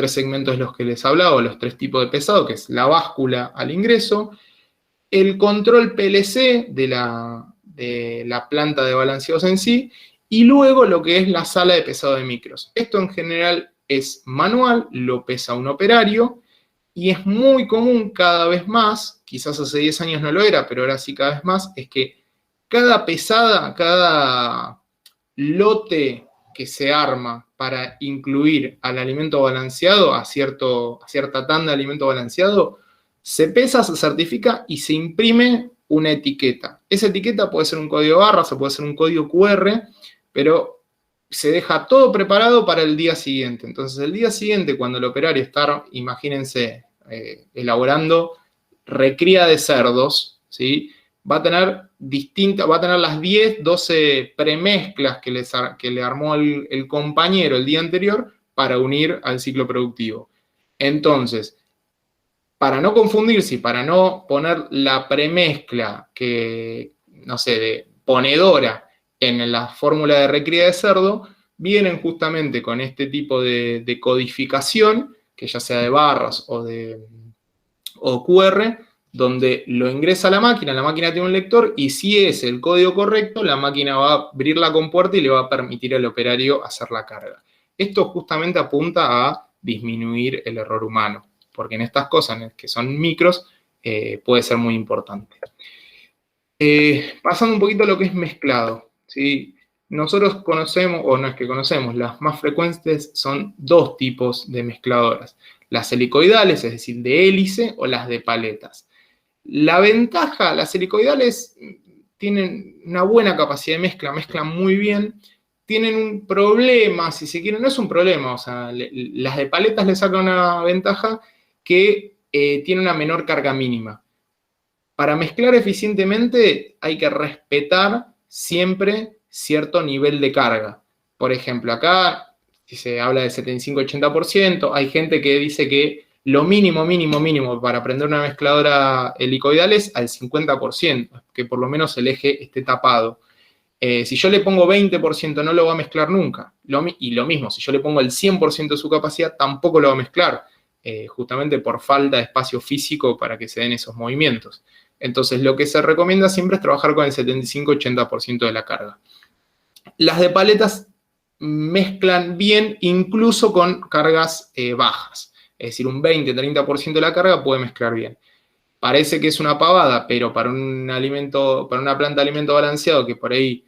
segmentos de los que les hablaba, los 3 tipos de pesado, que es la báscula al ingreso, el control PLC de la planta de balanceados en sí, y luego lo que es la sala de pesado de micros. Esto en general es manual, lo pesa un operario, y es muy común cada vez más, quizás hace 10 años no lo era, pero ahora sí cada vez más, es que cada pesada, cada lote que se arma para incluir al alimento balanceado, a cierta tanda de alimento balanceado, se pesa, se certifica y se imprime una etiqueta. Esa etiqueta puede ser un código barras o puede ser un código QR, pero se deja todo preparado para el día siguiente. Entonces, el día siguiente, cuando el operario está, imagínense, elaborando recría de cerdos, ¿sí? Va a tener las 10, 12 premezclas que le armó el compañero el día anterior para unir al ciclo productivo. Entonces, para no confundirse y para no poner la premezcla de ponedora en la fórmula de recría de cerdo, vienen justamente con este tipo de codificación, que ya sea de barras o QR, donde lo ingresa a la máquina tiene un lector, y si es el código correcto, la máquina va a abrir la compuerta y le va a permitir al operario hacer la carga. Esto justamente apunta a disminuir el error humano, porque en estas cosas que son micros, puede ser muy importante. Pasando un poquito a lo que es mezclado, ¿sí? Nosotros conocemos, o no es que conocemos, las más frecuentes son 2 tipos de mezcladoras. Las helicoidales, es decir, de hélice, o las de paletas. La ventaja, las helicoidales tienen una buena capacidad de mezcla, mezclan muy bien, tienen un problema, si se quiere, no es un problema, o sea, las de paletas le sacan una ventaja que tiene una menor carga mínima. Para mezclar eficientemente hay que respetar siempre cierto nivel de carga. Por ejemplo, acá, si se habla de 75-80%, hay gente que dice que lo mínimo para prender una mezcladora helicoidal es al 50%, que por lo menos el eje esté tapado. Si yo le pongo 20%, no lo va a mezclar nunca. Y lo mismo, si yo le pongo el 100% de su capacidad, tampoco lo va a mezclar, justamente por falta de espacio físico para que se den esos movimientos. Entonces, lo que se recomienda siempre es trabajar con el 75-80% de la carga. Las de paletas mezclan bien incluso con cargas bajas. Es decir, un 20-30% de la carga puede mezclar bien. Parece que es una pavada, pero para un alimento, para una planta de alimento balanceado, que por ahí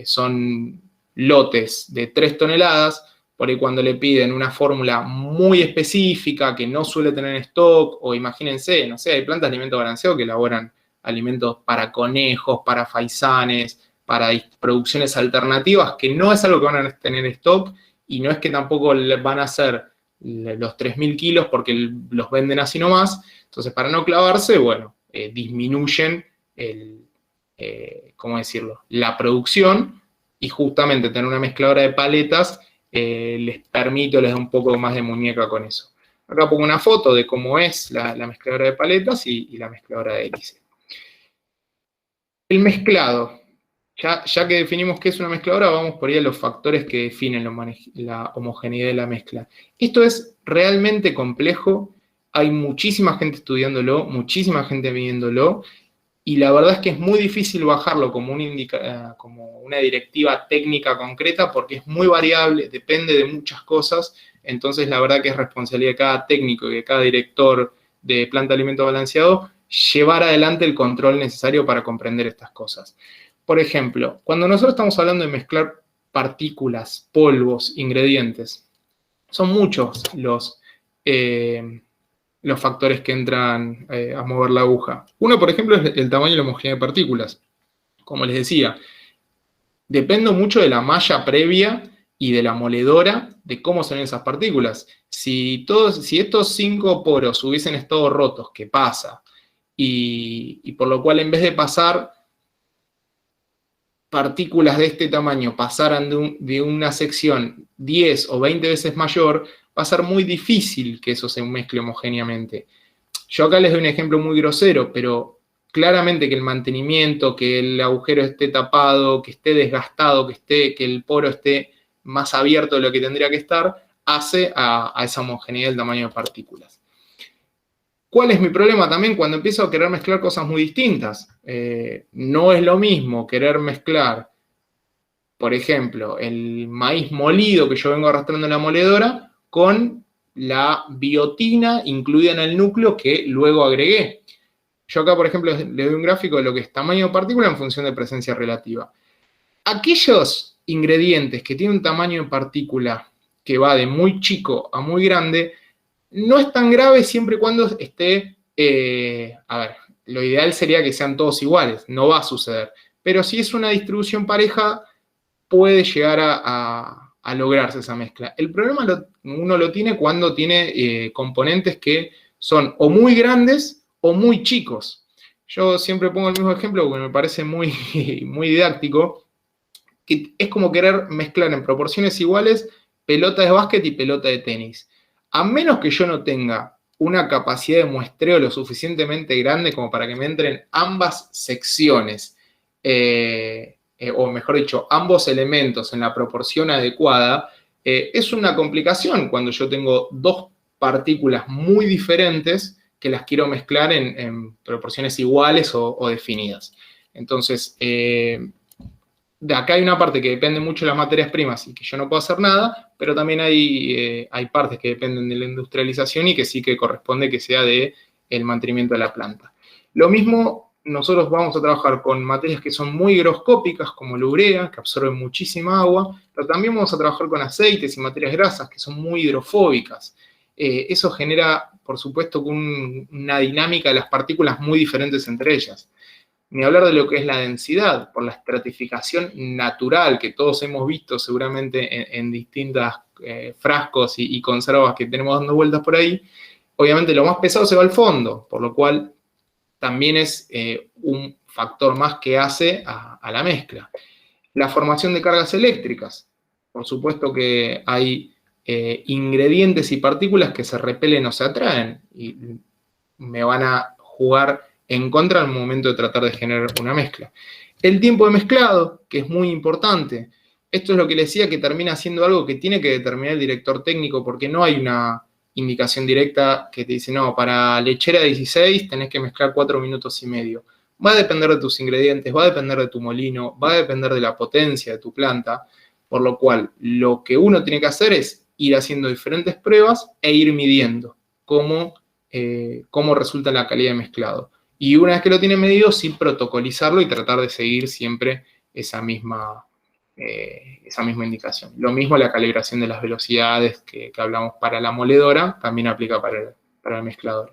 son lotes de 3 toneladas, por ahí cuando le piden una fórmula muy específica que no suele tener en stock, o imagínense, no sé, hay plantas de alimento balanceado que elaboran alimentos para conejos, para faisanes, para producciones alternativas, que no es algo que van a tener en stock, y no es que tampoco van a hacer los 3.000 kilos porque los venden así nomás. Entonces, para no clavarse, bueno, disminuyen ¿cómo decirlo?, la producción, y justamente tener una mezcladora de paletas les permite, les da un poco más de muñeca con eso. Acá pongo una foto de cómo es la mezcladora de paletas y la mezcladora de hélice. El mezclado. Ya que definimos qué es una mezcladora, vamos por ahí a los factores que definen la homogeneidad de la mezcla. Esto es realmente complejo, hay muchísima gente estudiándolo, muchísima gente viéndolo, y la verdad es que es muy difícil bajarlo como una directiva técnica concreta, porque es muy variable, depende de muchas cosas. Entonces la verdad que es responsabilidad de cada técnico y de cada director de planta de alimento balanceado llevar adelante el control necesario para comprender estas cosas. Por ejemplo, cuando nosotros estamos hablando de mezclar partículas, polvos, ingredientes, son muchos los factores que entran a mover la aguja. Uno, por ejemplo, es el tamaño y la homogeneidad de partículas. Como les decía, depende mucho de la malla previa y de la moledora de cómo son esas partículas. Si estos 5 poros hubiesen estado rotos, ¿qué pasa? Y por lo cual, en vez de pasar partículas de este tamaño pasaran de una sección 10 o 20 veces mayor, va a ser muy difícil que eso se mezcle homogéneamente. Yo acá les doy un ejemplo muy grosero, pero claramente que el mantenimiento, que el agujero esté tapado, que esté desgastado, que el poro esté más abierto de lo que tendría que estar, hace a esa homogeneidad del tamaño de partículas. ¿Cuál es mi problema también cuando empiezo a querer mezclar cosas muy distintas? No es lo mismo querer mezclar, por ejemplo, el maíz molido que yo vengo arrastrando en la moledora con la biotina incluida en el núcleo que luego agregué. Yo acá, por ejemplo, le doy un gráfico de lo que es tamaño de partícula en función de presencia relativa. Aquellos ingredientes que tienen un tamaño de partícula que va de muy chico a muy grande, no es tan grave siempre y cuando esté, lo ideal sería que sean todos iguales, no va a suceder. Pero si es una distribución pareja, puede llegar a lograrse esa mezcla. El problema uno lo tiene cuando tiene componentes que son o muy grandes o muy chicos. Yo siempre pongo el mismo ejemplo porque me parece muy, muy didáctico, que es como querer mezclar en proporciones iguales pelota de básquet y pelota de tenis. A menos que yo no tenga una capacidad de muestreo lo suficientemente grande como para que me entren ambas secciones, o mejor dicho, ambos elementos en la proporción adecuada, es una complicación cuando yo tengo dos partículas muy diferentes que las quiero mezclar en proporciones iguales o definidas. Entonces, de acá hay una parte que depende mucho de las materias primas y que yo no puedo hacer nada, pero también hay partes que dependen de la industrialización y que sí que corresponde que sea del mantenimiento de la planta. Lo mismo, nosotros vamos a trabajar con materias que son muy higroscópicas, como la urea, que absorben muchísima agua, pero también vamos a trabajar con aceites y materias grasas, que son muy hidrofóbicas. Eso genera, por supuesto, una dinámica de las partículas muy diferentes entre ellas. Ni hablar de lo que es la densidad, por la estratificación natural que todos hemos visto seguramente en distintas frascos y conservas que tenemos dando vueltas por ahí. Obviamente lo más pesado se va al fondo, por lo cual también es un factor más que hace a la mezcla. La formación de cargas eléctricas. Por supuesto que hay ingredientes y partículas que se repelen o se atraen y me van a jugar en contra al momento de tratar de generar una mezcla. El tiempo de mezclado, que es muy importante. Esto es lo que les decía, que termina siendo algo que tiene que determinar el director técnico, porque no hay una indicación directa que te dice, no, para lechera 16 tenés que mezclar 4 minutos y medio. Va a depender de tus ingredientes, va a depender de tu molino, va a depender de la potencia de tu planta, por lo cual lo que uno tiene que hacer es ir haciendo diferentes pruebas e ir midiendo cómo resulta la calidad de mezclado. Y una vez que lo tiene medido, sí protocolizarlo y tratar de seguir siempre esa misma indicación. Lo mismo la calibración de las velocidades que hablamos para la moledora, también aplica para el mezclador.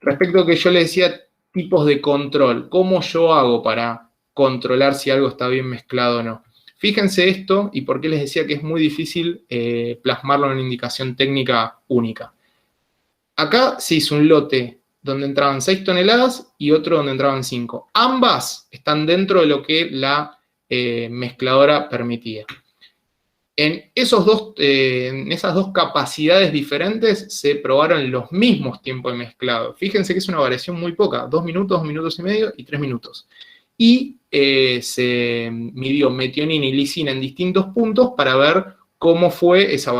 Respecto a lo que yo le decía, tipos de control, ¿cómo yo hago para controlar si algo está bien mezclado o no? Fíjense esto y por qué les decía que es muy difícil plasmarlo en una indicación técnica única. Acá se hizo un lote donde entraban 6 toneladas y otro donde entraban 5. Ambas están dentro de lo que la mezcladora permitía. En esas dos capacidades diferentes se probaron los mismos tiempos de mezclado. Fíjense que es una variación muy poca, 2 minutos, 2 minutos y medio y 3 minutos. Y se midió metionina y lisina en distintos puntos para ver cómo fue esa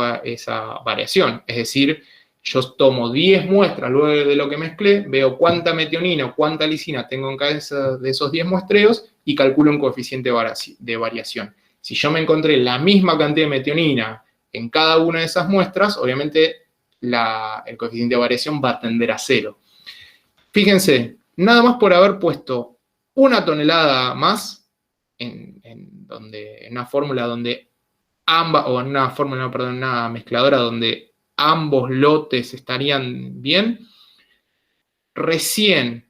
variación. Es decir, yo tomo 10 muestras luego de lo que mezclé, veo cuánta metionina o cuánta lisina tengo en cada de esos 10 muestreos y calculo un coeficiente de variación. Si yo me encontré la misma cantidad de metionina en cada una de esas muestras, obviamente el coeficiente de variación va a tender a 0. Fíjense, nada más por haber puesto una tonelada más en una fórmula donde una mezcladora donde ambos lotes estarían bien, recién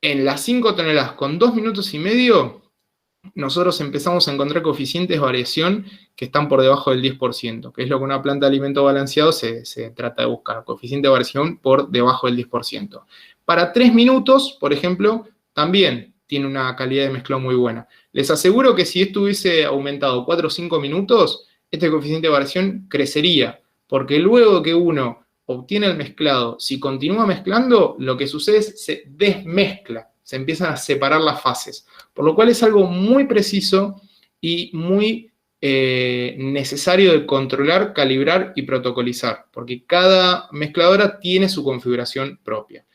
en las 5 toneladas con 2 minutos y medio, nosotros empezamos a encontrar coeficientes de variación que están por debajo del 10%, que es lo que una planta de alimento balanceado se trata de buscar, coeficiente de variación por debajo del 10%. Para 3 minutos, por ejemplo, también tiene una calidad de mezclado muy buena. Les aseguro que si esto hubiese aumentado 4 o 5 minutos, este coeficiente de variación crecería, porque luego que uno obtiene el mezclado, si continúa mezclando, lo que sucede es se desmezcla, se empiezan a separar las fases, por lo cual es algo muy preciso y muy necesario de controlar, calibrar y protocolizar, porque cada mezcladora tiene su configuración propia.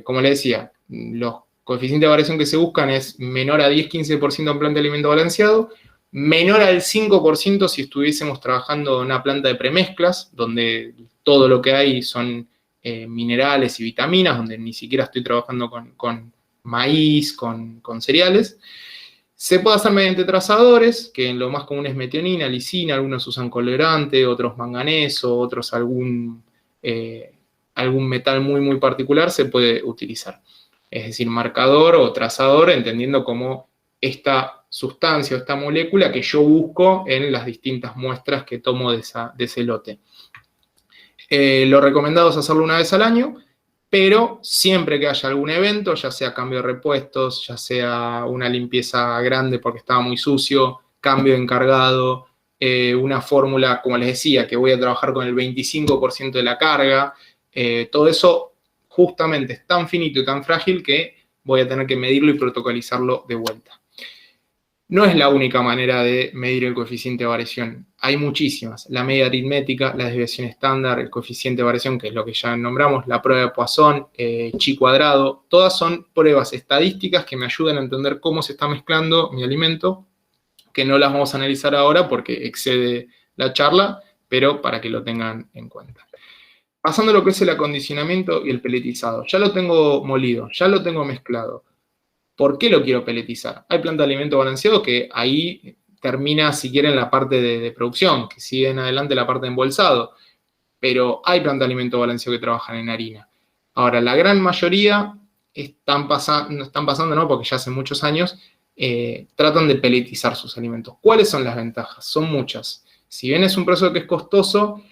Como les decía, los coeficientes de variación que se buscan es menor a 10-15% en planta de alimento balanceado, menor al 5% si estuviésemos trabajando en una planta de premezclas, donde todo lo que hay son minerales y vitaminas, donde ni siquiera estoy trabajando con maíz, con cereales. Se puede hacer mediante trazadores, que en lo más común es metionina, lisina, algunos usan colorante, otros manganeso, otros algún metal muy, muy particular se puede utilizar. Es decir, marcador o trazador, entendiendo como esta sustancia o esta molécula que yo busco en las distintas muestras que tomo de ese lote. Lo recomendado es hacerlo una vez al año, pero siempre que haya algún evento, ya sea cambio de repuestos, ya sea una limpieza grande porque estaba muy sucio, cambio de encargado, una fórmula, como les decía, que voy a trabajar con el 25% de la carga, todo eso justamente es tan finito y tan frágil que voy a tener que medirlo y protocolizarlo de vuelta. No es la única manera de medir el coeficiente de variación. Hay muchísimas. La media aritmética, la desviación estándar, el coeficiente de variación, que es lo que ya nombramos, la prueba de Poisson, chi cuadrado. Todas son pruebas estadísticas que me ayudan a entender cómo se está mezclando mi alimento, que no las vamos a analizar ahora porque excede la charla, pero para que lo tengan en cuenta. Pasando a lo que es el acondicionamiento y el peletizado. Ya lo tengo molido, ya lo tengo mezclado. ¿Por qué lo quiero peletizar? Hay planta de alimento balanceado que ahí termina, si quieren, la parte de producción, que sigue en adelante la parte de embolsado. Pero hay planta de alimento balanceado que trabajan en harina. Ahora, la gran mayoría están pasando, no, porque ya hace muchos años, tratan de peletizar sus alimentos. ¿Cuáles son las ventajas? Son muchas. Si bien es un proceso que es costoso,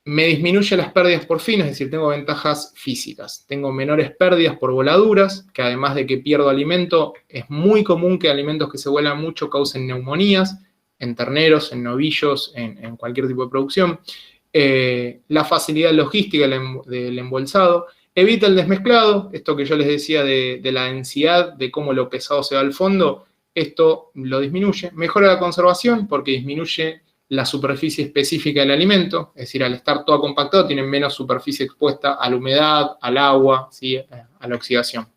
me disminuye las pérdidas por fin, es decir, tengo ventajas físicas. Tengo menores pérdidas por voladuras, que además de que pierdo alimento, es muy común que alimentos que se vuelan mucho causen neumonías, en terneros, en novillos, en cualquier tipo de producción. La facilidad logística del embolsado. Evita el desmezclado, esto que yo les decía de la densidad, de cómo lo pesado se va al fondo, esto lo disminuye. Mejora la conservación porque disminuye la superficie específica del alimento, es decir, al estar todo compactado tienen menos superficie expuesta a la humedad, al agua, ¿sí? A la oxidación.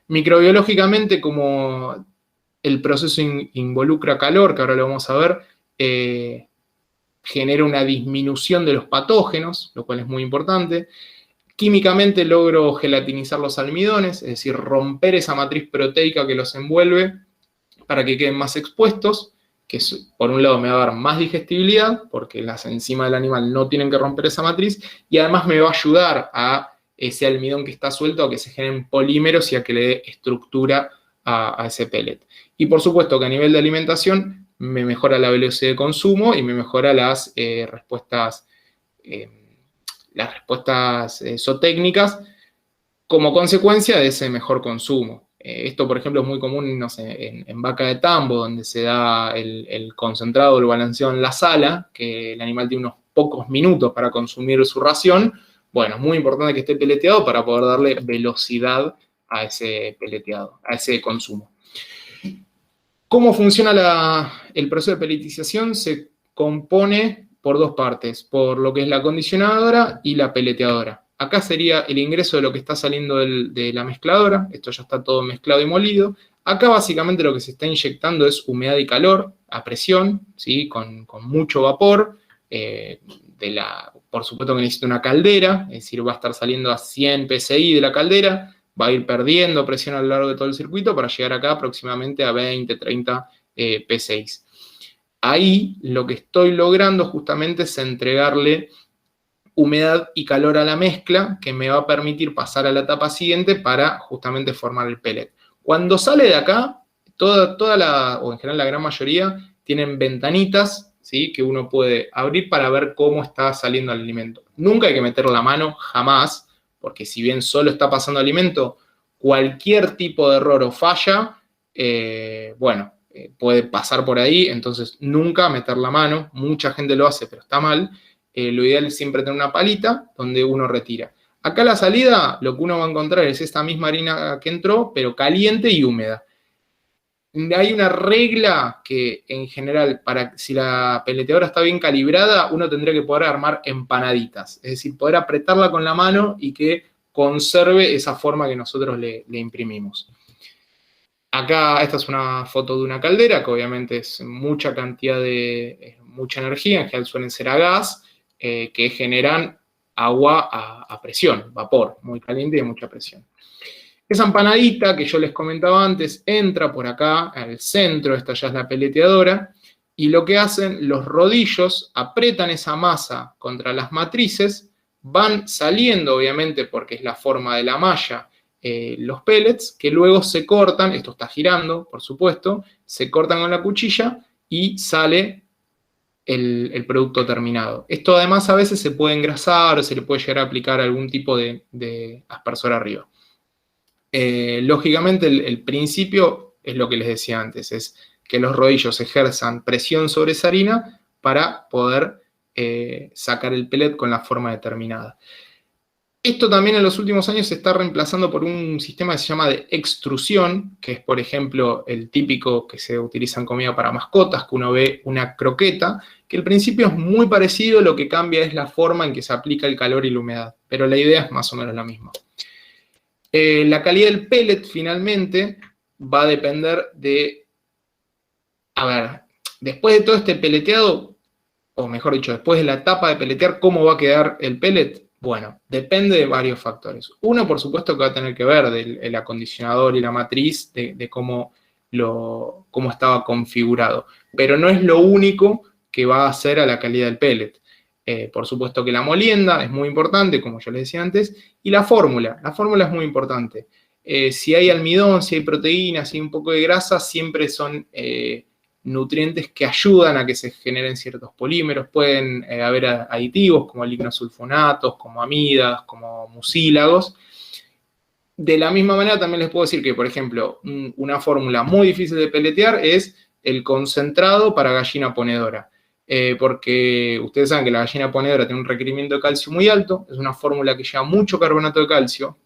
Microbiológicamente, como el proceso involucra calor, que ahora lo vamos a ver, genera una disminución de los patógenos, lo cual es muy importante. Químicamente logro gelatinizar los almidones, es decir, romper esa matriz proteica que los envuelve para que queden más expuestos, que por un lado me va a dar más digestibilidad, porque las enzimas del animal no tienen que romper esa matriz, y además me va a ayudar a ese almidón que está suelto a que se generen polímeros y a que le dé estructura a ese pellet. Y por supuesto que a nivel de alimentación me mejora la velocidad de consumo y me mejora las respuestas zootécnicas como consecuencia de ese mejor consumo. Esto, por ejemplo, es muy común, no sé, en vaca de tambo, donde se da el concentrado, el balanceado en la sala, que el animal tiene unos pocos minutos para consumir su ración. Bueno, es muy importante que esté peleteado para poder darle velocidad a ese peleteado, a ese consumo. ¿Cómo funciona el proceso de peletización? Se compone por dos partes, por lo que es la acondicionadora y la peleteadora. Acá sería el ingreso de lo que está saliendo de la mezcladora, esto ya está todo mezclado y molido. Acá básicamente lo que se está inyectando es humedad y calor a presión, ¿sí? Con mucho vapor. Por supuesto que necesita una caldera, es decir, va a estar saliendo a 100 psi de la caldera, va a ir perdiendo presión a lo largo de todo el circuito para llegar acá aproximadamente a 20, 30 psi. Ahí lo que estoy logrando justamente es entregarle humedad y calor a la mezcla que me va a permitir pasar a la etapa siguiente para justamente formar el pellet. Cuando sale de acá, o en general la gran mayoría, tienen ventanitas, ¿sí? Que uno puede abrir para ver cómo está saliendo el alimento. Nunca hay que meter la mano, jamás, porque si bien solo está pasando alimento, cualquier tipo de error o falla, puede pasar por ahí, entonces nunca meter la mano. Mucha gente lo hace, pero está mal. Lo ideal es siempre tener una palita donde uno retira. Acá la salida, lo que uno va a encontrar es esta misma harina que entró, pero caliente y húmeda. Hay una regla que en general, si la peleteadora está bien calibrada, uno tendría que poder armar empanaditas. Es decir, poder apretarla con la mano y que conserve esa forma que nosotros le imprimimos. Acá, esta es una foto de una caldera, que obviamente es mucha cantidad mucha energía, en general suelen ser a gas, que generan agua a presión, vapor, muy caliente y de mucha presión. Esa empanadita que yo les comentaba antes entra por acá al centro, esta ya es la peleteadora, y lo que hacen, los rodillos apretan esa masa contra las matrices, van saliendo obviamente porque es la forma de la malla, los pellets, que luego se cortan, esto está girando por supuesto, se cortan con la cuchilla y sale el producto terminado. Esto además a veces se puede engrasar o se le puede llegar a aplicar algún tipo de aspersor arriba. Lógicamente el principio es lo que les decía antes, es que los rodillos ejerzan presión sobre esa harina para poder sacar el pellet con la forma determinada. Esto también en los últimos años se está reemplazando por un sistema que se llama de extrusión, que es, por ejemplo, el típico que se utiliza en comida para mascotas, que uno ve una croqueta, que el principio es muy parecido, lo que cambia es la forma en que se aplica el calor y la humedad, pero la idea es más o menos la misma. La calidad del pellet, finalmente, va a depender de... A ver, después de todo este peleteado, o mejor dicho, después de la etapa de peletear, ¿cómo va a quedar el pellet? Bueno, depende de varios factores. Uno, por supuesto, que va a tener que ver del acondicionador y la matriz, de cómo estaba configurado. Pero no es lo único que va a hacer a la calidad del pellet. Por supuesto que la molienda es muy importante, como yo les decía antes, y la fórmula. La fórmula es muy importante. Si hay almidón, si hay proteínas, si hay un poco de grasa, siempre son nutrientes que ayudan a que se generen ciertos polímeros. Pueden haber aditivos como lignosulfonatos, como amidas, como mucílagos. De la misma manera también les puedo decir que, por ejemplo, una fórmula muy difícil de peletear es el concentrado para gallina ponedora. Porque ustedes saben que la gallina ponedora tiene un requerimiento de calcio muy alto, es una fórmula que lleva mucho carbonato de calcio,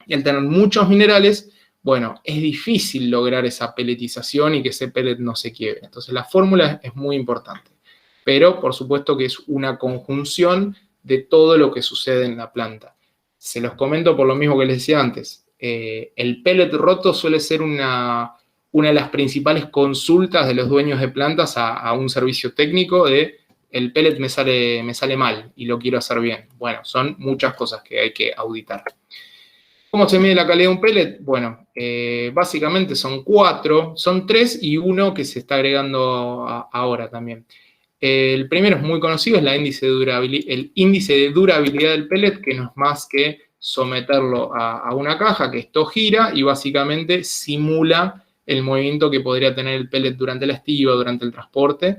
y al tener muchos minerales, bueno, es difícil lograr esa peletización y que ese pellet no se quiebre. Entonces la fórmula es muy importante, pero por supuesto que es una conjunción de todo lo que sucede en la planta. Se los comento por lo mismo que les decía antes. El pellet roto suele ser una de las principales consultas de los dueños de plantas a un servicio técnico de el pellet me sale mal y lo quiero hacer bien. Bueno, son muchas cosas que hay que auditar. ¿Cómo se mide la calidad de un pellet? Bueno, básicamente son 4, son 3 y uno que se está agregando ahora también. El primero es muy conocido, es el índice de durabilidad del pellet, que no es más que someterlo a una caja, que esto gira y básicamente simula el movimiento que podría tener el pellet durante la estiba, durante el transporte,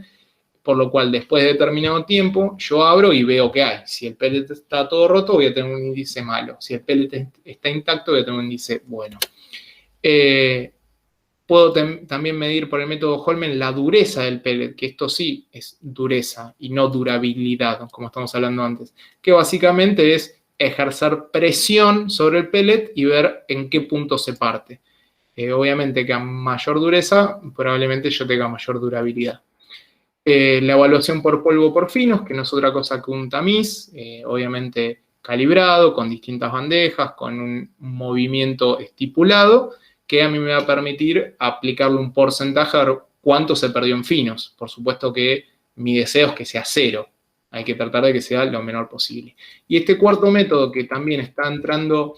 por lo cual después de determinado tiempo yo abro y veo qué hay. Si el pellet está todo roto, voy a tener un índice malo. Si el pellet está intacto, voy a tener un índice bueno. Puedo también medir por el método Holmen la dureza del pellet, que esto sí es dureza y no durabilidad, como estamos hablando antes, que básicamente es ejercer presión sobre el pellet y ver en qué punto se parte. Obviamente que a mayor dureza, probablemente yo tenga mayor durabilidad. La evaluación por polvo por finos, que no es otra cosa que un tamiz, obviamente calibrado, con distintas bandejas, con un movimiento estipulado, que a mí me va a permitir aplicarle un porcentaje a ver cuánto se perdió en finos. Por supuesto que mi deseo es que sea 0. Hay que tratar de que sea lo menor posible. Y este cuarto método que también está entrando,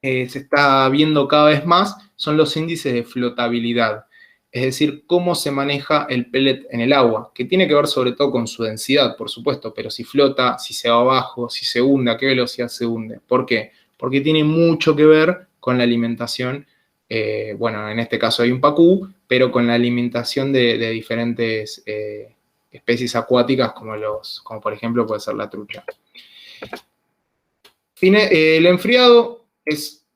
se está viendo cada vez más, son los índices de flotabilidad. Es decir, cómo se maneja el pellet en el agua, que tiene que ver sobre todo con su densidad, por supuesto, pero si flota, si se va abajo, si se hunde, a qué velocidad se hunde. ¿Por qué? Porque tiene mucho que ver con la alimentación. Bueno, en este caso hay un pacú, pero con la alimentación de diferentes especies acuáticas, como por ejemplo puede ser la trucha. El enfriado es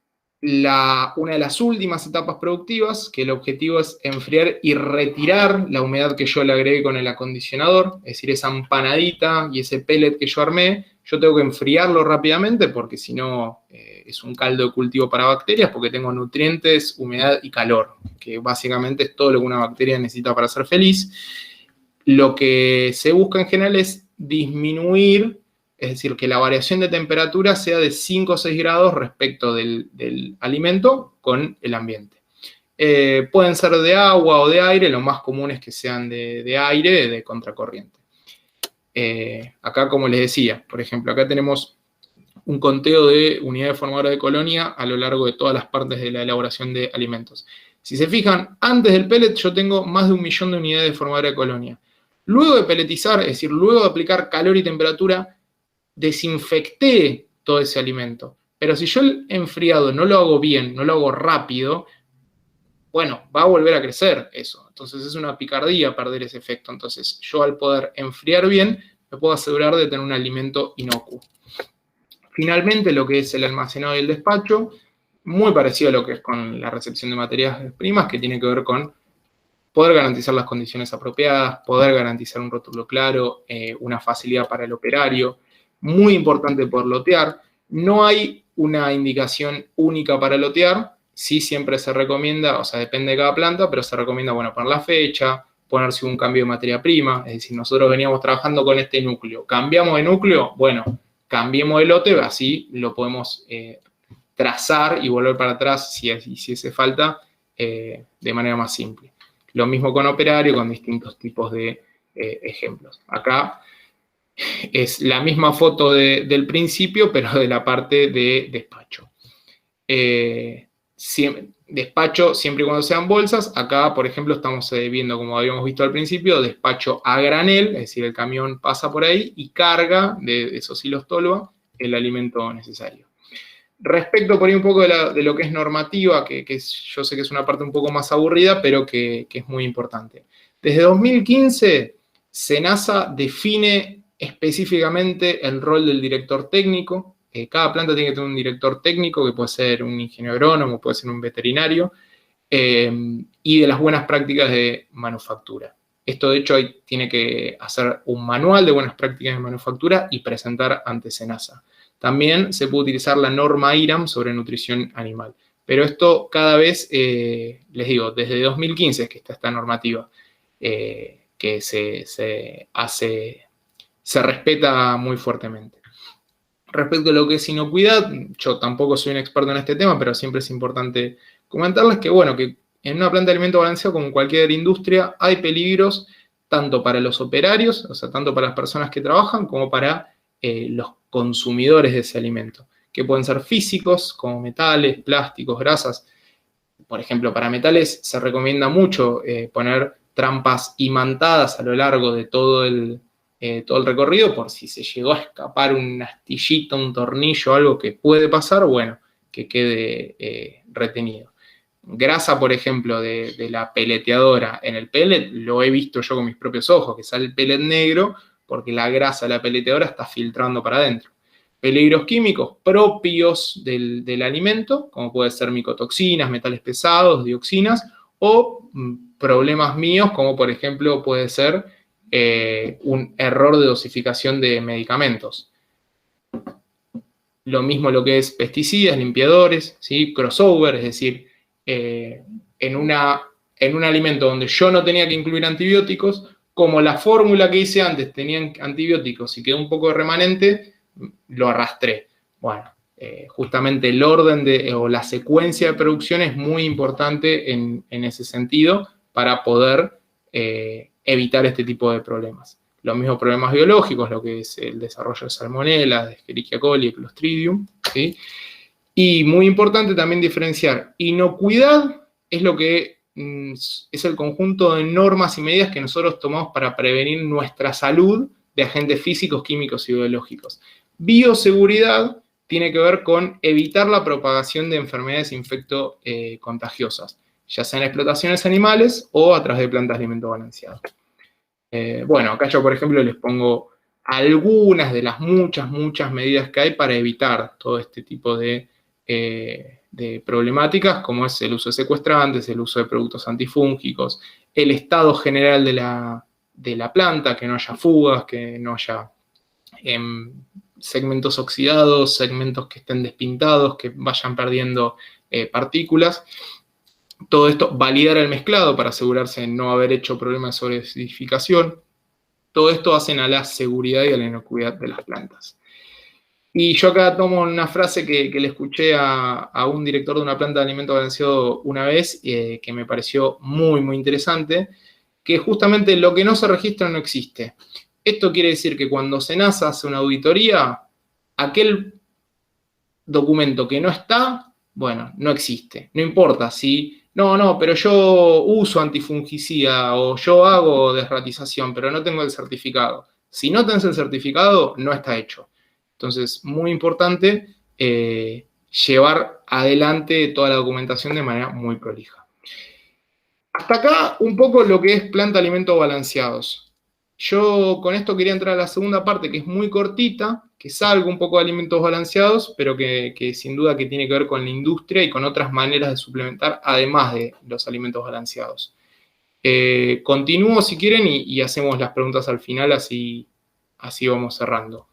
una de las últimas etapas productivas, que el objetivo es enfriar y retirar la humedad que yo le agregué con el acondicionador, es decir, esa empanadita y ese pellet que yo armé, yo tengo que enfriarlo rápidamente porque si no es un caldo de cultivo para bacterias, porque tengo nutrientes, humedad y calor, que básicamente es todo lo que una bacteria necesita para ser feliz. Lo que se busca en general es disminuir, es decir, que la variación de temperatura sea de 5 o 6 grados respecto del alimento con el ambiente. Pueden ser de agua o de aire, lo más común es que sean de aire, de contracorriente. Acá, como les decía, por ejemplo, acá tenemos un conteo de unidades formadoras de colonia a lo largo de todas las partes de la elaboración de alimentos. Si se fijan, antes del pellet yo tengo más de 1 millón de unidades formadoras de colonia. Luego de pelletizar, es decir, luego de aplicar calor y temperatura, desinfecté todo ese alimento. Pero si yo el enfriado no lo hago bien, no lo hago rápido, bueno, va a volver a crecer eso. Entonces es una picardía perder ese efecto. Entonces yo al poder enfriar bien, me puedo asegurar de tener un alimento inocuo. Finalmente, lo que es el almacenado y el despacho, muy parecido a lo que es con la recepción de materias primas, que tiene que ver con poder garantizar las condiciones apropiadas, poder garantizar un rótulo claro, una facilidad para el operario. Muy importante poder lotear. No hay una indicación única para lotear. Sí, siempre se recomienda, o sea, depende de cada planta, pero se recomienda, bueno, poner la fecha, ponerse un cambio de materia prima. Es decir, nosotros veníamos trabajando con este núcleo. ¿Cambiamos de núcleo? Bueno, cambiemos de lote, así lo podemos trazar y volver para atrás si hace falta de manera más simple. Lo mismo con operario, con distintos tipos de ejemplos. Acá es la misma foto del principio, pero de la parte de despacho. Despacho siempre y cuando sean bolsas. Acá, por ejemplo, estamos viendo, como habíamos visto al principio, despacho a granel, es decir, el camión pasa por ahí y carga de esos hilos tolva el alimento necesario. Respecto por ahí un poco de lo que es normativa, yo sé que es una parte un poco más aburrida, pero que es muy importante. Desde 2015, SENASA define específicamente el rol del director técnico. Cada planta tiene que tener un director técnico, que puede ser un ingeniero agrónomo, puede ser un veterinario, y de las buenas prácticas de manufactura. Esto, de hecho, tiene que hacer un manual de buenas prácticas de manufactura y presentar ante SENASA. También se puede utilizar la norma IRAM sobre nutrición animal. Pero esto cada vez, les digo, desde 2015 es que está esta normativa, que se respeta muy fuertemente. Respecto a lo que es inocuidad, yo tampoco soy un experto en este tema, pero siempre es importante comentarles que, bueno, que en una planta de alimento balanceado, como en cualquier industria, hay peligros tanto para los operarios, o sea, tanto para las personas que trabajan, como para los consumidores de ese alimento, que pueden ser físicos, como metales, plásticos, grasas. Por ejemplo, para metales se recomienda mucho poner trampas imantadas a lo largo de todo el recorrido, por si se llegó a escapar una astillita, un tornillo, algo que puede pasar, bueno, que quede retenido. Grasa, por ejemplo, de la peleteadora en el pellet, lo he visto yo con mis propios ojos, que sale el pellet negro porque la grasa de la peleteadora está filtrando para adentro. Peligros químicos propios del alimento, como puede ser micotoxinas, metales pesados, dioxinas, o problemas míos, como por ejemplo puede ser un error de dosificación de medicamentos. Lo mismo lo que es pesticidas, limpiadores, ¿sí? Crossover, es decir, en un alimento donde yo no tenía que incluir antibióticos, como la fórmula que hice antes tenía antibióticos y quedó un poco de remanente, lo arrastré. Bueno, justamente el orden o la secuencia de producción es muy importante en ese sentido para poder evitar este tipo de problemas. Los mismos problemas biológicos, lo que es el desarrollo de salmonella, de Escherichia coli, Clostridium, ¿sí? Y muy importante también diferenciar inocuidad es lo que es el conjunto de normas y medidas que nosotros tomamos para prevenir nuestra salud de agentes físicos, químicos y biológicos. Bioseguridad tiene que ver con evitar la propagación de enfermedades infecto-contagiosas, ya sea en explotaciones animales o a través de plantas de alimento balanceado. Bueno, acá yo, por ejemplo, les pongo algunas de las muchas medidas que hay para evitar todo este tipo de problemáticas, como es el uso de secuestrantes, el uso de productos antifúngicos, el estado general de la planta, que no haya fugas, que no haya segmentos oxidados, segmentos que estén despintados, que vayan perdiendo partículas. Todo esto, validar el mezclado para asegurarse de no haber hecho problemas de sobreacidificación. Todo esto hacen a la seguridad y a la inocuidad de las plantas. Y yo acá tomo una frase que le escuché a un director de una planta de alimento balanceado una vez, que me pareció muy interesante, que justamente lo que no se registra no existe. Esto quiere decir que cuando SENASA hace una auditoría, aquel documento que no está, bueno, no existe. No importa si, no, pero yo uso antifungicida o yo hago desratización, pero no tengo el certificado. Si no tenés el certificado, no está hecho. Entonces, muy importante llevar adelante toda la documentación de manera muy prolija. Hasta acá un poco lo que es planta de alimentos balanceados. Yo con esto quería entrar a la segunda parte, que es muy cortita, que salgo un poco de alimentos balanceados, pero que sin duda que tiene que ver con la industria y con otras maneras de suplementar, además de los alimentos balanceados. Continúo si quieren y hacemos las preguntas al final, así vamos cerrando.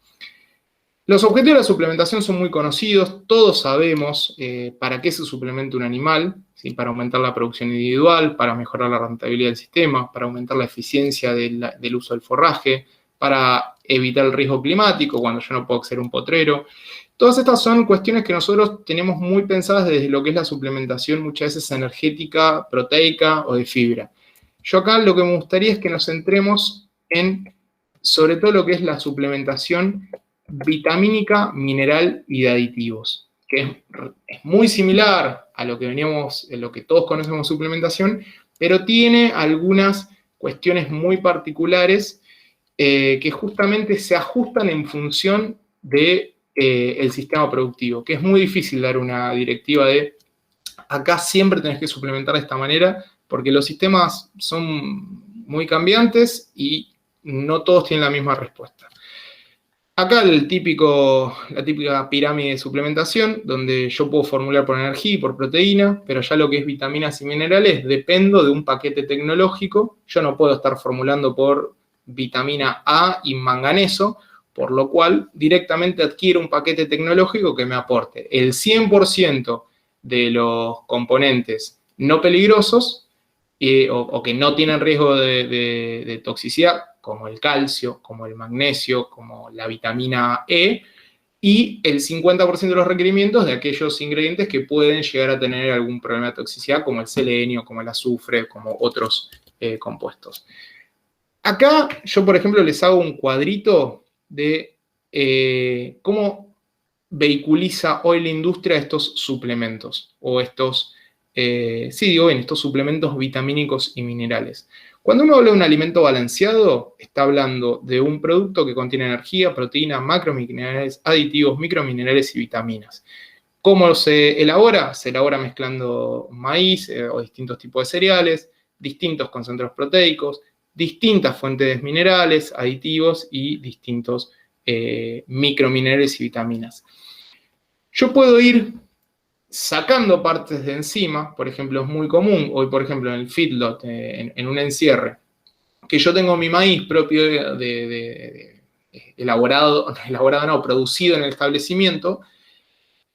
Los objetivos de la suplementación son muy conocidos, todos sabemos para qué se suplementa un animal, ¿sí? Para aumentar la producción individual, para mejorar la rentabilidad del sistema, para aumentar la eficiencia del uso del forraje, para evitar el riesgo climático cuando yo no puedo acceder a un potrero. Todas estas son cuestiones que nosotros tenemos muy pensadas desde lo que es la suplementación, muchas veces energética, proteica o de fibra. Yo acá lo que me gustaría es que nos centremos en, sobre todo, lo que es la suplementación vitamínica, mineral y de aditivos, que es muy similar a lo que todos conocemos suplementación, pero tiene algunas cuestiones muy particulares que justamente se ajustan en función de el sistema productivo, que es muy difícil dar una directiva de acá siempre tenés que suplementar de esta manera, porque los sistemas son muy cambiantes y no todos tienen la misma respuesta. Acá la típica pirámide de suplementación, donde yo puedo formular por energía y por proteína, pero ya lo que es vitaminas y minerales dependo de un paquete tecnológico. Yo no puedo estar formulando por vitamina A y manganeso, por lo cual directamente adquiero un paquete tecnológico que me aporte el 100% de los componentes no peligrosos o que no tienen riesgo de toxicidad, como el calcio, como el magnesio, como la vitamina E, y el 50% de los requerimientos de aquellos ingredientes que pueden llegar a tener algún problema de toxicidad, como el selenio, como el azufre, como otros compuestos. Acá yo, por ejemplo, les hago un cuadrito de cómo vehiculiza hoy la industria estos suplementos o estos, estos suplementos vitamínicos y minerales. Cuando uno habla de un alimento balanceado, está hablando de un producto que contiene energía, proteína, macrominerales, aditivos, microminerales y vitaminas. ¿Cómo se elabora? Se elabora mezclando maíz o distintos tipos de cereales, distintos concentrados proteicos, distintas fuentes minerales, aditivos y distintos microminerales y vitaminas. Yo puedo ir sacando partes de encima, por ejemplo, es muy común, hoy por ejemplo en el feedlot, en un encierre, que yo tengo mi maíz propio producido en el establecimiento,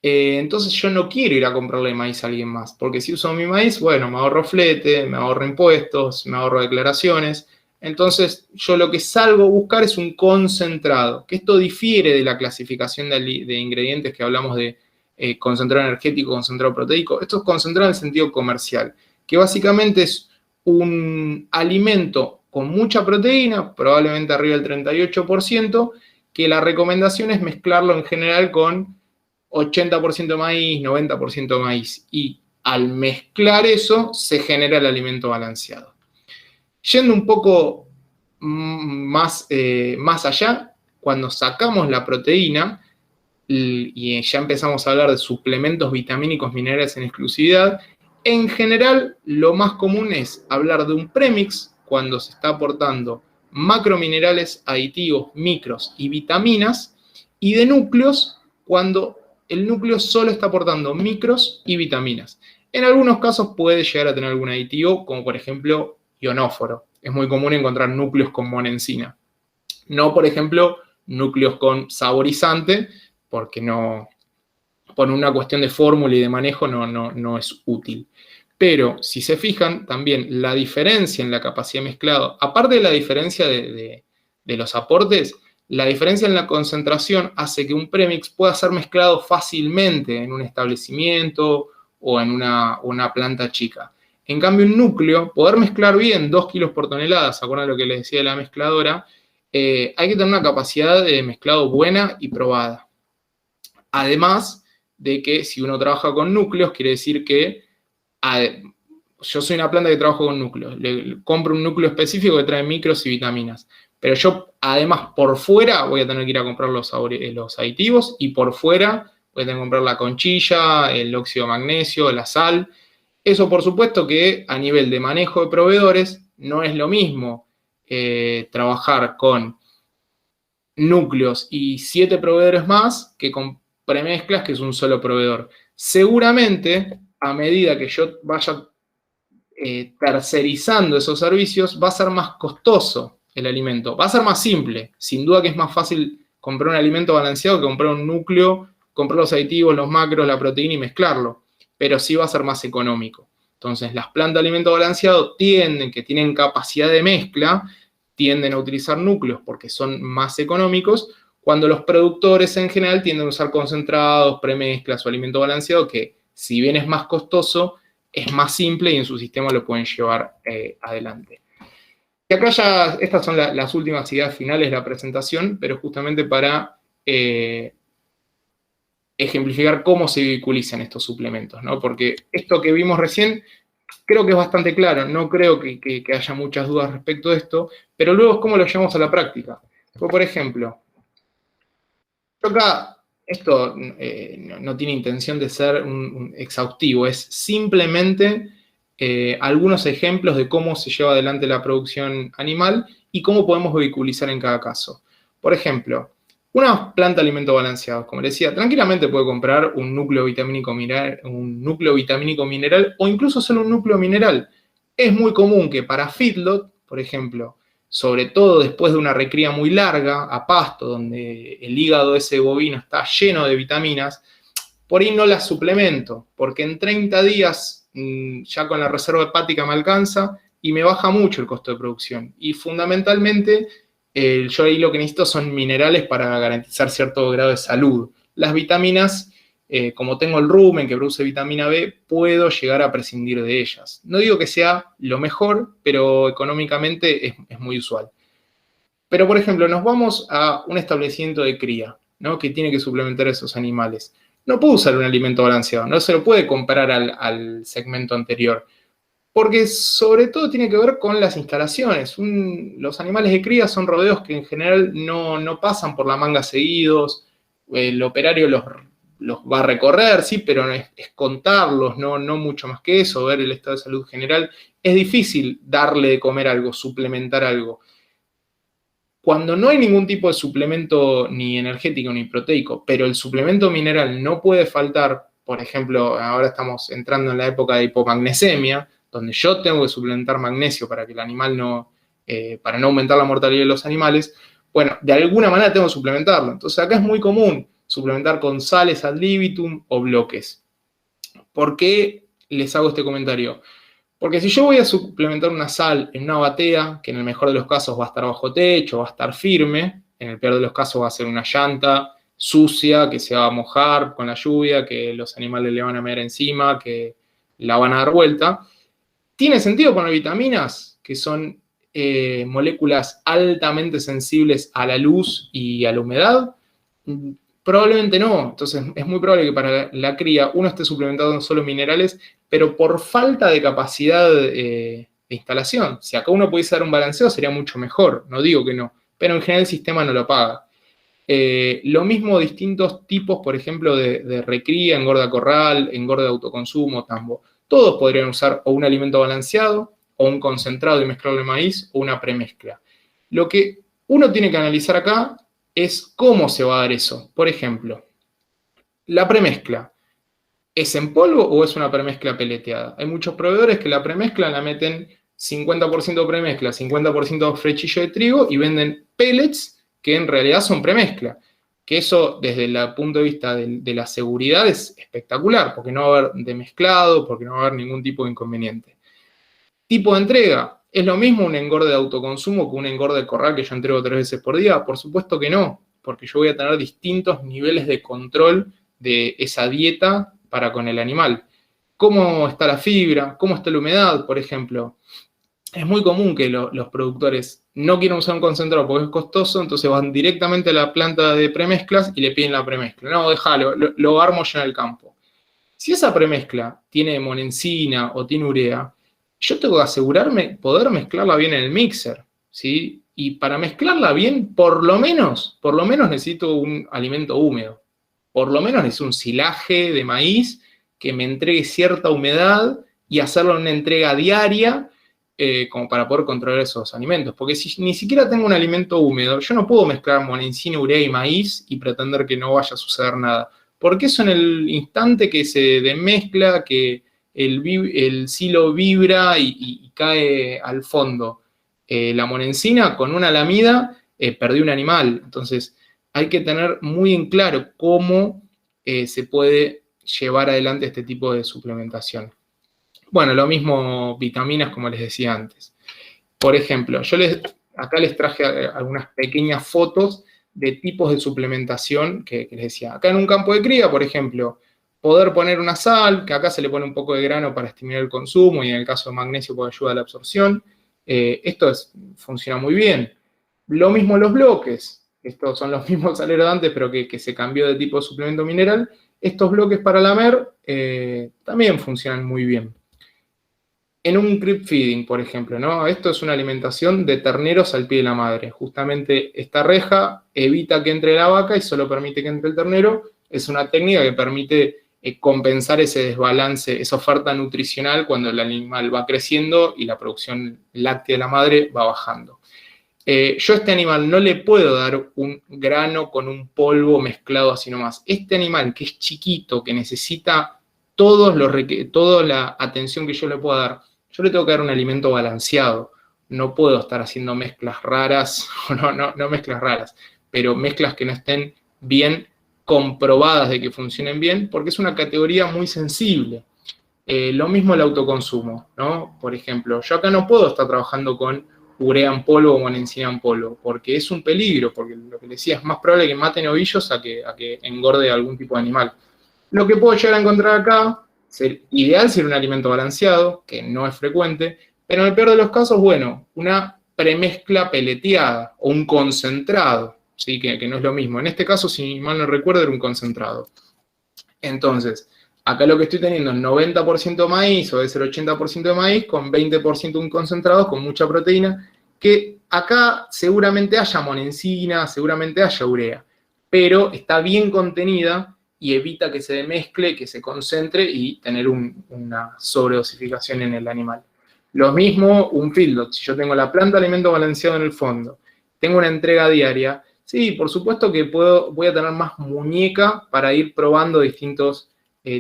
entonces yo no quiero ir a comprarle maíz a alguien más, porque si uso mi maíz, bueno, me ahorro flete, me ahorro impuestos, me ahorro declaraciones. Entonces yo lo que salgo a buscar es un concentrado, que esto difiere de la clasificación de ingredientes que hablamos de concentrado energético, concentrado proteico. Esto es concentrado en el sentido comercial, que básicamente es un alimento con mucha proteína, probablemente arriba del 38%, que la recomendación es mezclarlo en general con 80% maíz, 90% maíz, y al mezclar eso se genera el alimento balanceado. Yendo un poco más allá, cuando sacamos la proteína y ya empezamos a hablar de suplementos vitamínicos minerales en exclusividad, en general lo más común es hablar de un premix cuando se está aportando macrominerales, aditivos, micros y vitaminas, y de núcleos cuando el núcleo solo está aportando micros y vitaminas. En algunos casos puede llegar a tener algún aditivo, como por ejemplo ionóforo. Es muy común encontrar núcleos con monensina. No, por ejemplo, núcleos con saborizante, porque no, por una cuestión de fórmula y de manejo no es útil. Pero si se fijan, también la diferencia en la capacidad mezclada, aparte de la diferencia de los aportes, la diferencia en la concentración hace que un premix pueda ser mezclado fácilmente en un establecimiento o en una planta chica. En cambio, un núcleo, poder mezclar bien 2 kilos por tonelada, ¿se acuerdan lo que les decía de la mezcladora? Hay que tener una capacidad de mezclado buena y probada. Además de que si uno trabaja con núcleos, quiere decir que yo soy una planta que trabajo con núcleos. Le compro un núcleo específico que trae micros y vitaminas. Pero yo, además, por fuera voy a tener que ir a comprar los aditivos y por fuera voy a tener que comprar la conchilla, el óxido de magnesio, la sal. Eso, por supuesto, que a nivel de manejo de proveedores no es lo mismo trabajar con núcleos y 7 proveedores más que con premezclas, que es un solo proveedor. Seguramente, a medida que yo vaya tercerizando esos servicios, va a ser más costoso el alimento. Va a ser más simple. Sin duda que es más fácil comprar un alimento balanceado que comprar un núcleo, comprar los aditivos, los macros, la proteína y mezclarlo. Pero sí va a ser más económico. Entonces, las plantas de alimento balanceado que tienen capacidad de mezcla, tienden a utilizar núcleos porque son más económicos, cuando los productores en general tienden a usar concentrados, premezclas o alimento balanceado, que si bien es más costoso, es más simple y en su sistema lo pueden llevar adelante. Y acá ya, estas son las últimas ideas finales de la presentación, pero justamente para ejemplificar cómo se vehiculizan estos suplementos, ¿no? Porque esto que vimos recién creo que es bastante claro, no creo que haya muchas dudas respecto de esto, pero luego es cómo lo llevamos a la práctica. Por ejemplo, yo acá Esto no tiene intención de ser un exhaustivo, es simplemente algunos ejemplos de cómo se lleva adelante la producción animal y cómo podemos vehiculizar en cada caso. Por ejemplo, una planta de alimento balanceado, como les decía, tranquilamente puede comprar un núcleo vitamínico mineral o incluso solo un núcleo mineral. Es muy común que para feedlot, por ejemplo, sobre todo después de una recría muy larga a pasto, donde el hígado de ese bovino está lleno de vitaminas, por ahí no las suplemento, porque en 30 días ya con la reserva hepática me alcanza y me baja mucho el costo de producción. Y fundamentalmente, yo ahí lo que necesito son minerales para garantizar cierto grado de salud. Las vitaminas, como tengo el rumen que produce vitamina B, puedo llegar a prescindir de ellas. No digo que sea lo mejor, pero económicamente es muy usual. Pero, por ejemplo, nos vamos a un establecimiento de cría, ¿no? Que tiene que suplementar a esos animales. No puedo usar un alimento balanceado, no se lo puede comparar al segmento anterior, porque sobre todo tiene que ver con las instalaciones. Los animales de cría son rodeos que en general no pasan por la manga seguidos, el operario los va a recorrer, sí, pero es contarlos, no mucho más que eso, ver el estado de salud general. Es difícil darle de comer algo, suplementar algo. Cuando no hay ningún tipo de suplemento ni energético ni proteico, pero el suplemento mineral no puede faltar, por ejemplo, ahora estamos entrando en la época de hipomagnesemia, donde yo tengo que suplementar magnesio para que el animal para no aumentar la mortalidad de los animales, bueno, de alguna manera tengo que suplementarlo. Entonces acá es muy común suplementar con sales ad libitum o bloques. ¿Por qué les hago este comentario? Porque si yo voy a suplementar una sal en una batea, que en el mejor de los casos va a estar bajo techo, va a estar firme, en el peor de los casos va a ser una llanta sucia, que se va a mojar con la lluvia, que los animales le van a meter encima, que la van a dar vuelta. ¿Tiene sentido poner vitaminas, que son moléculas altamente sensibles a la luz y a la humedad? Probablemente no. Entonces es muy probable que para la cría uno esté suplementando no solo minerales, pero por falta de capacidad de instalación. Si acá uno pudiese dar un balanceo sería mucho mejor, no digo que no, pero en general el sistema no lo paga. Lo mismo distintos tipos, por ejemplo, de recría, engorda corral, engorda de autoconsumo, tambo. Todos podrían usar o un alimento balanceado, o un concentrado y mezclarlo de maíz, o una premezcla. Lo que uno tiene que analizar acá es cómo se va a dar eso. Por ejemplo, la premezcla. ¿Es en polvo o es una premezcla peleteada? Hay muchos proveedores que la premezcla la meten 50% premezcla, 50% frechillo de trigo y venden pellets que en realidad son premezcla. Que eso, desde el punto de vista de la seguridad, es espectacular, porque no va a haber demezclado, porque no va a haber ningún tipo de inconveniente. Tipo de entrega. ¿Es lo mismo un engorde de autoconsumo que un engorde de corral que yo entrego 3 veces por día? Por supuesto que no, porque yo voy a tener distintos niveles de control de esa dieta para con el animal. ¿Cómo está la fibra? ¿Cómo está la humedad, por ejemplo? Es muy común que los productores no quieran usar un concentrado porque es costoso, entonces van directamente a la planta de premezclas y le piden la premezcla. No, déjalo, lo armo yo en el campo. Si esa premezcla tiene monensina o tiene urea, yo tengo que asegurarme poder mezclarla bien en el mixer, ¿sí? Y para mezclarla bien, por lo menos necesito un alimento húmedo. Por lo menos necesito un silaje de maíz que me entregue cierta humedad y hacerlo en una entrega diaria como para poder controlar esos alimentos. Porque si ni siquiera tengo un alimento húmedo, yo no puedo mezclar monensina, urea y maíz y pretender que no vaya a suceder nada. Porque eso en el instante que se demezcla, que el silo vibra y cae al fondo la monensina, con una lamida perdí un animal. Entonces hay que tener muy en claro cómo se puede llevar adelante este tipo de suplementación. Bueno, lo mismo vitaminas, como les decía antes. Por ejemplo, acá les traje algunas pequeñas fotos de tipos de suplementación que les decía. Acá en un campo de cría, por ejemplo, poder poner una sal, que acá se le pone un poco de grano para estimular el consumo y en el caso de magnesio puede ayudar a la absorción. Esto funciona muy bien. Lo mismo los bloques. Estos son los mismos aleros de antes, pero que se cambió de tipo de suplemento mineral. Estos bloques para lamer también funcionan muy bien. En un crib feeding, por ejemplo, ¿no? Esto es una alimentación de terneros al pie de la madre. Justamente esta reja evita que entre la vaca y solo permite que entre el ternero Es una técnica que permite compensar ese desbalance, esa oferta nutricional cuando el animal va creciendo y la producción láctea de la madre va bajando. Yo a este animal no le puedo dar un grano con un polvo mezclado así nomás. Este animal que es chiquito, que necesita toda la atención que yo le pueda dar, yo le tengo que dar un alimento balanceado. No puedo estar haciendo mezclas raras, no mezclas raras, pero mezclas que no estén bien comprobadas de que funcionen bien, porque es una categoría muy sensible. Lo mismo el autoconsumo, ¿no? Por ejemplo, yo acá no puedo estar trabajando con urea en polvo o con encina en polvo, porque es un peligro, porque lo que decía, es más probable que maten ovillos a que engorde algún tipo de animal. Lo que puedo llegar a encontrar acá, ideal sería un alimento balanceado, que no es frecuente, pero en el peor de los casos, bueno, una premezcla peleteada o un concentrado, ¿sí? Que no es lo mismo. En este caso, si mal no recuerdo, era un concentrado. Entonces, acá lo que estoy teniendo es 90% maíz, o debe ser 80% de maíz, con 20% un concentrado, con mucha proteína, que acá seguramente haya monencina, seguramente haya urea, pero está bien contenida y evita que se demezcle, que se concentre y tener una sobredosificación en el animal. Lo mismo un feedlot, si yo tengo la planta de alimento balanceado en el fondo, tengo una entrega diaria. Sí, por supuesto que voy a tener más muñeca para ir probando distintos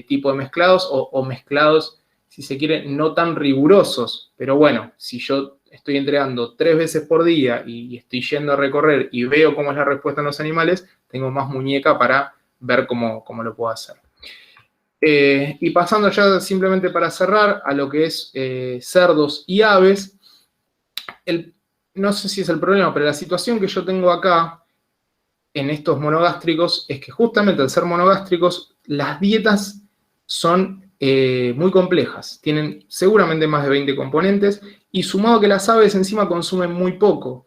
tipos de mezclados o mezclados, si se quiere, no tan rigurosos. Pero bueno, si yo estoy entregando 3 veces por día y estoy yendo a recorrer y veo cómo es la respuesta en los animales, tengo más muñeca para ver cómo lo puedo hacer. Y pasando ya simplemente para cerrar a lo que es cerdos y aves, no sé si es el problema, pero la situación que yo tengo acá en estos monogástricos es que justamente al ser monogástricos, las dietas son muy complejas. Tienen seguramente más de 20 componentes y sumado que las aves encima consumen muy poco.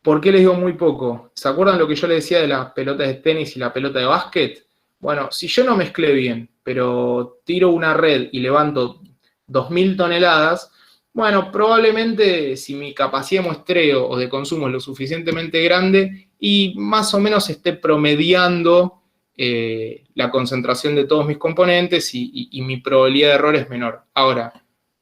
¿Por qué les digo muy poco? ¿Se acuerdan lo que yo les decía de las pelotas de tenis y la pelota de básquet? Bueno, si yo no mezclé bien, pero tiro una red y levanto 2.000 toneladas, bueno, probablemente si mi capacidad de muestreo o de consumo es lo suficientemente grande y más o menos esté promediando la concentración de todos mis componentes y mi probabilidad de error es menor. Ahora,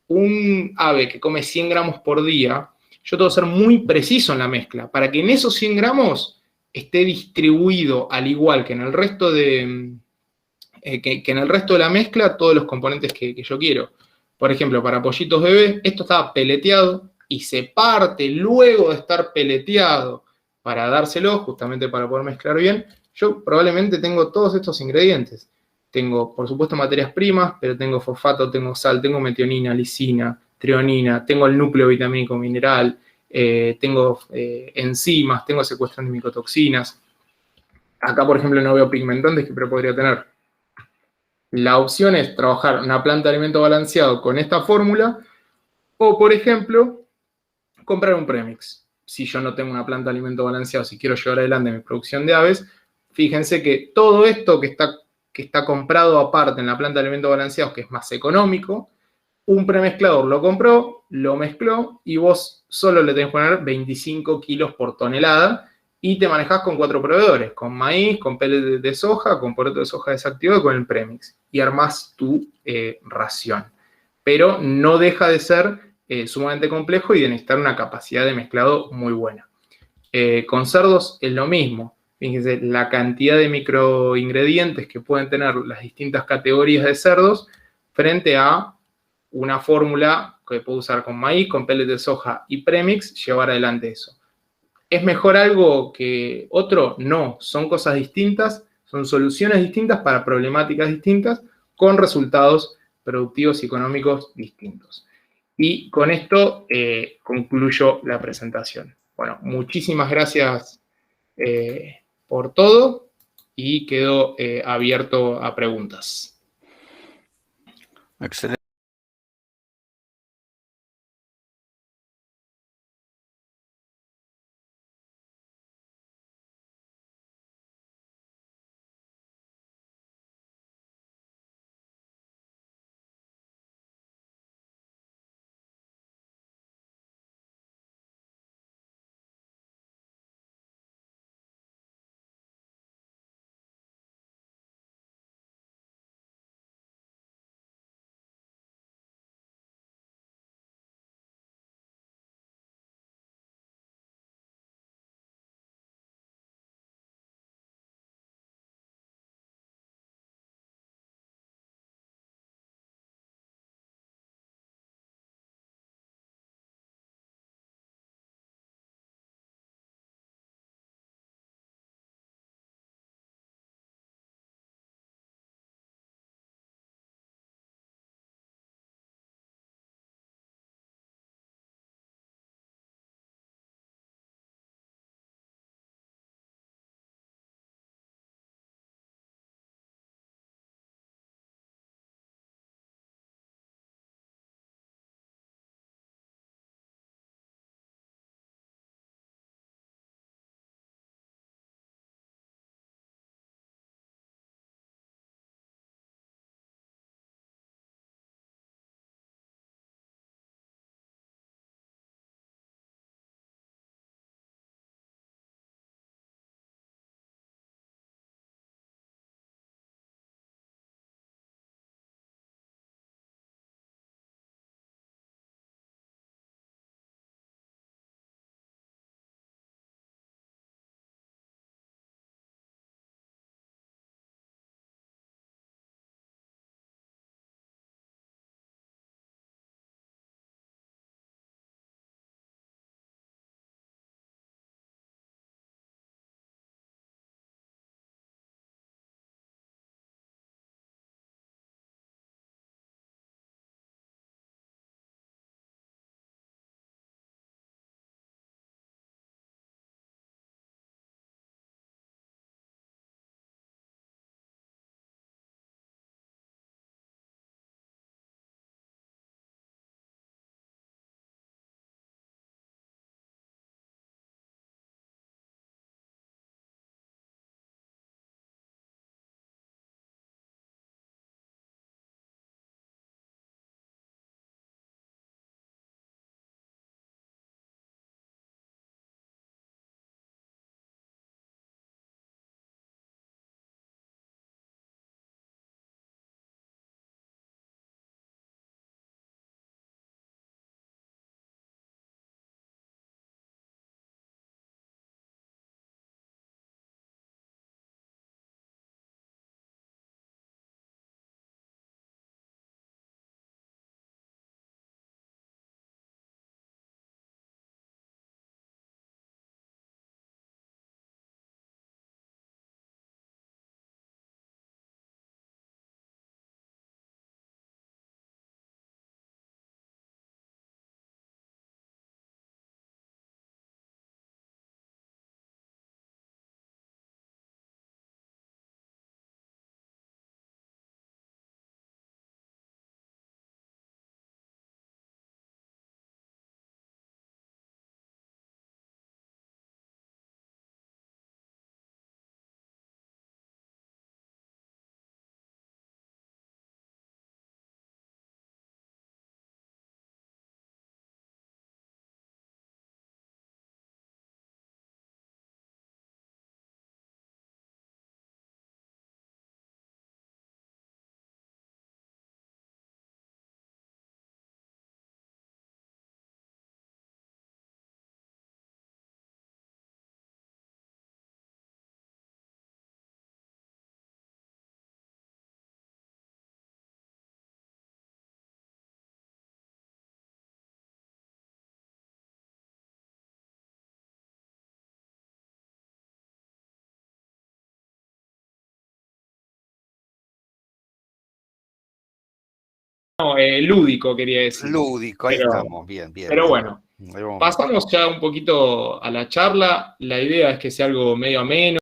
un ave que come 100 gramos por día, yo tengo que ser muy preciso en la mezcla, para que en esos 100 gramos esté distribuido al igual que en el resto de, que en el resto de la mezcla todos los componentes que yo quiero. Por ejemplo, para pollitos bebés, esto estaba peleteado y se parte luego de estar peleteado para dárselo, justamente para poder mezclar bien. Yo probablemente tengo todos estos ingredientes. Tengo, por supuesto, materias primas, pero tengo fosfato, tengo sal, tengo metionina, lisina, treonina, tengo el núcleo vitamínico mineral, tengo enzimas, tengo secuestrante de micotoxinas. Acá, por ejemplo, no veo pigmentantes que podría tener. La opción es trabajar una planta de alimento balanceado con esta fórmula o, por ejemplo, comprar un premix. Si yo no tengo una planta de alimento balanceado, si quiero llevar adelante mi producción de aves, fíjense que todo esto que está comprado aparte en la planta de alimento balanceado, que es más económico, un premezclador lo compró, lo mezcló y vos solo le tenés que poner 25 kilos por tonelada y te manejás con 4 proveedores, con maíz, con pellet de soja, con poroto de soja desactivado y con el premix. Y armás tu ración. Pero no deja de ser sumamente complejo y de necesitar una capacidad de mezclado muy buena. Con cerdos es lo mismo. Fíjense, la cantidad de microingredientes que pueden tener las distintas categorías de cerdos frente a una fórmula que puedo usar con maíz, con pellet de soja y premix, llevar adelante eso. ¿Es mejor algo que otro? No, son cosas distintas, son soluciones distintas para problemáticas distintas con resultados productivos y económicos distintos. Y con esto concluyo la presentación. Bueno, muchísimas gracias por todo y quedo abierto a preguntas. Excelente. No, lúdico quería decir. Lúdico, ahí Pero- estamos, bien, bien. Pero bien. bueno, Ahí vamos. pasamos ya un poquito a la charla. La idea es que sea algo medio ameno.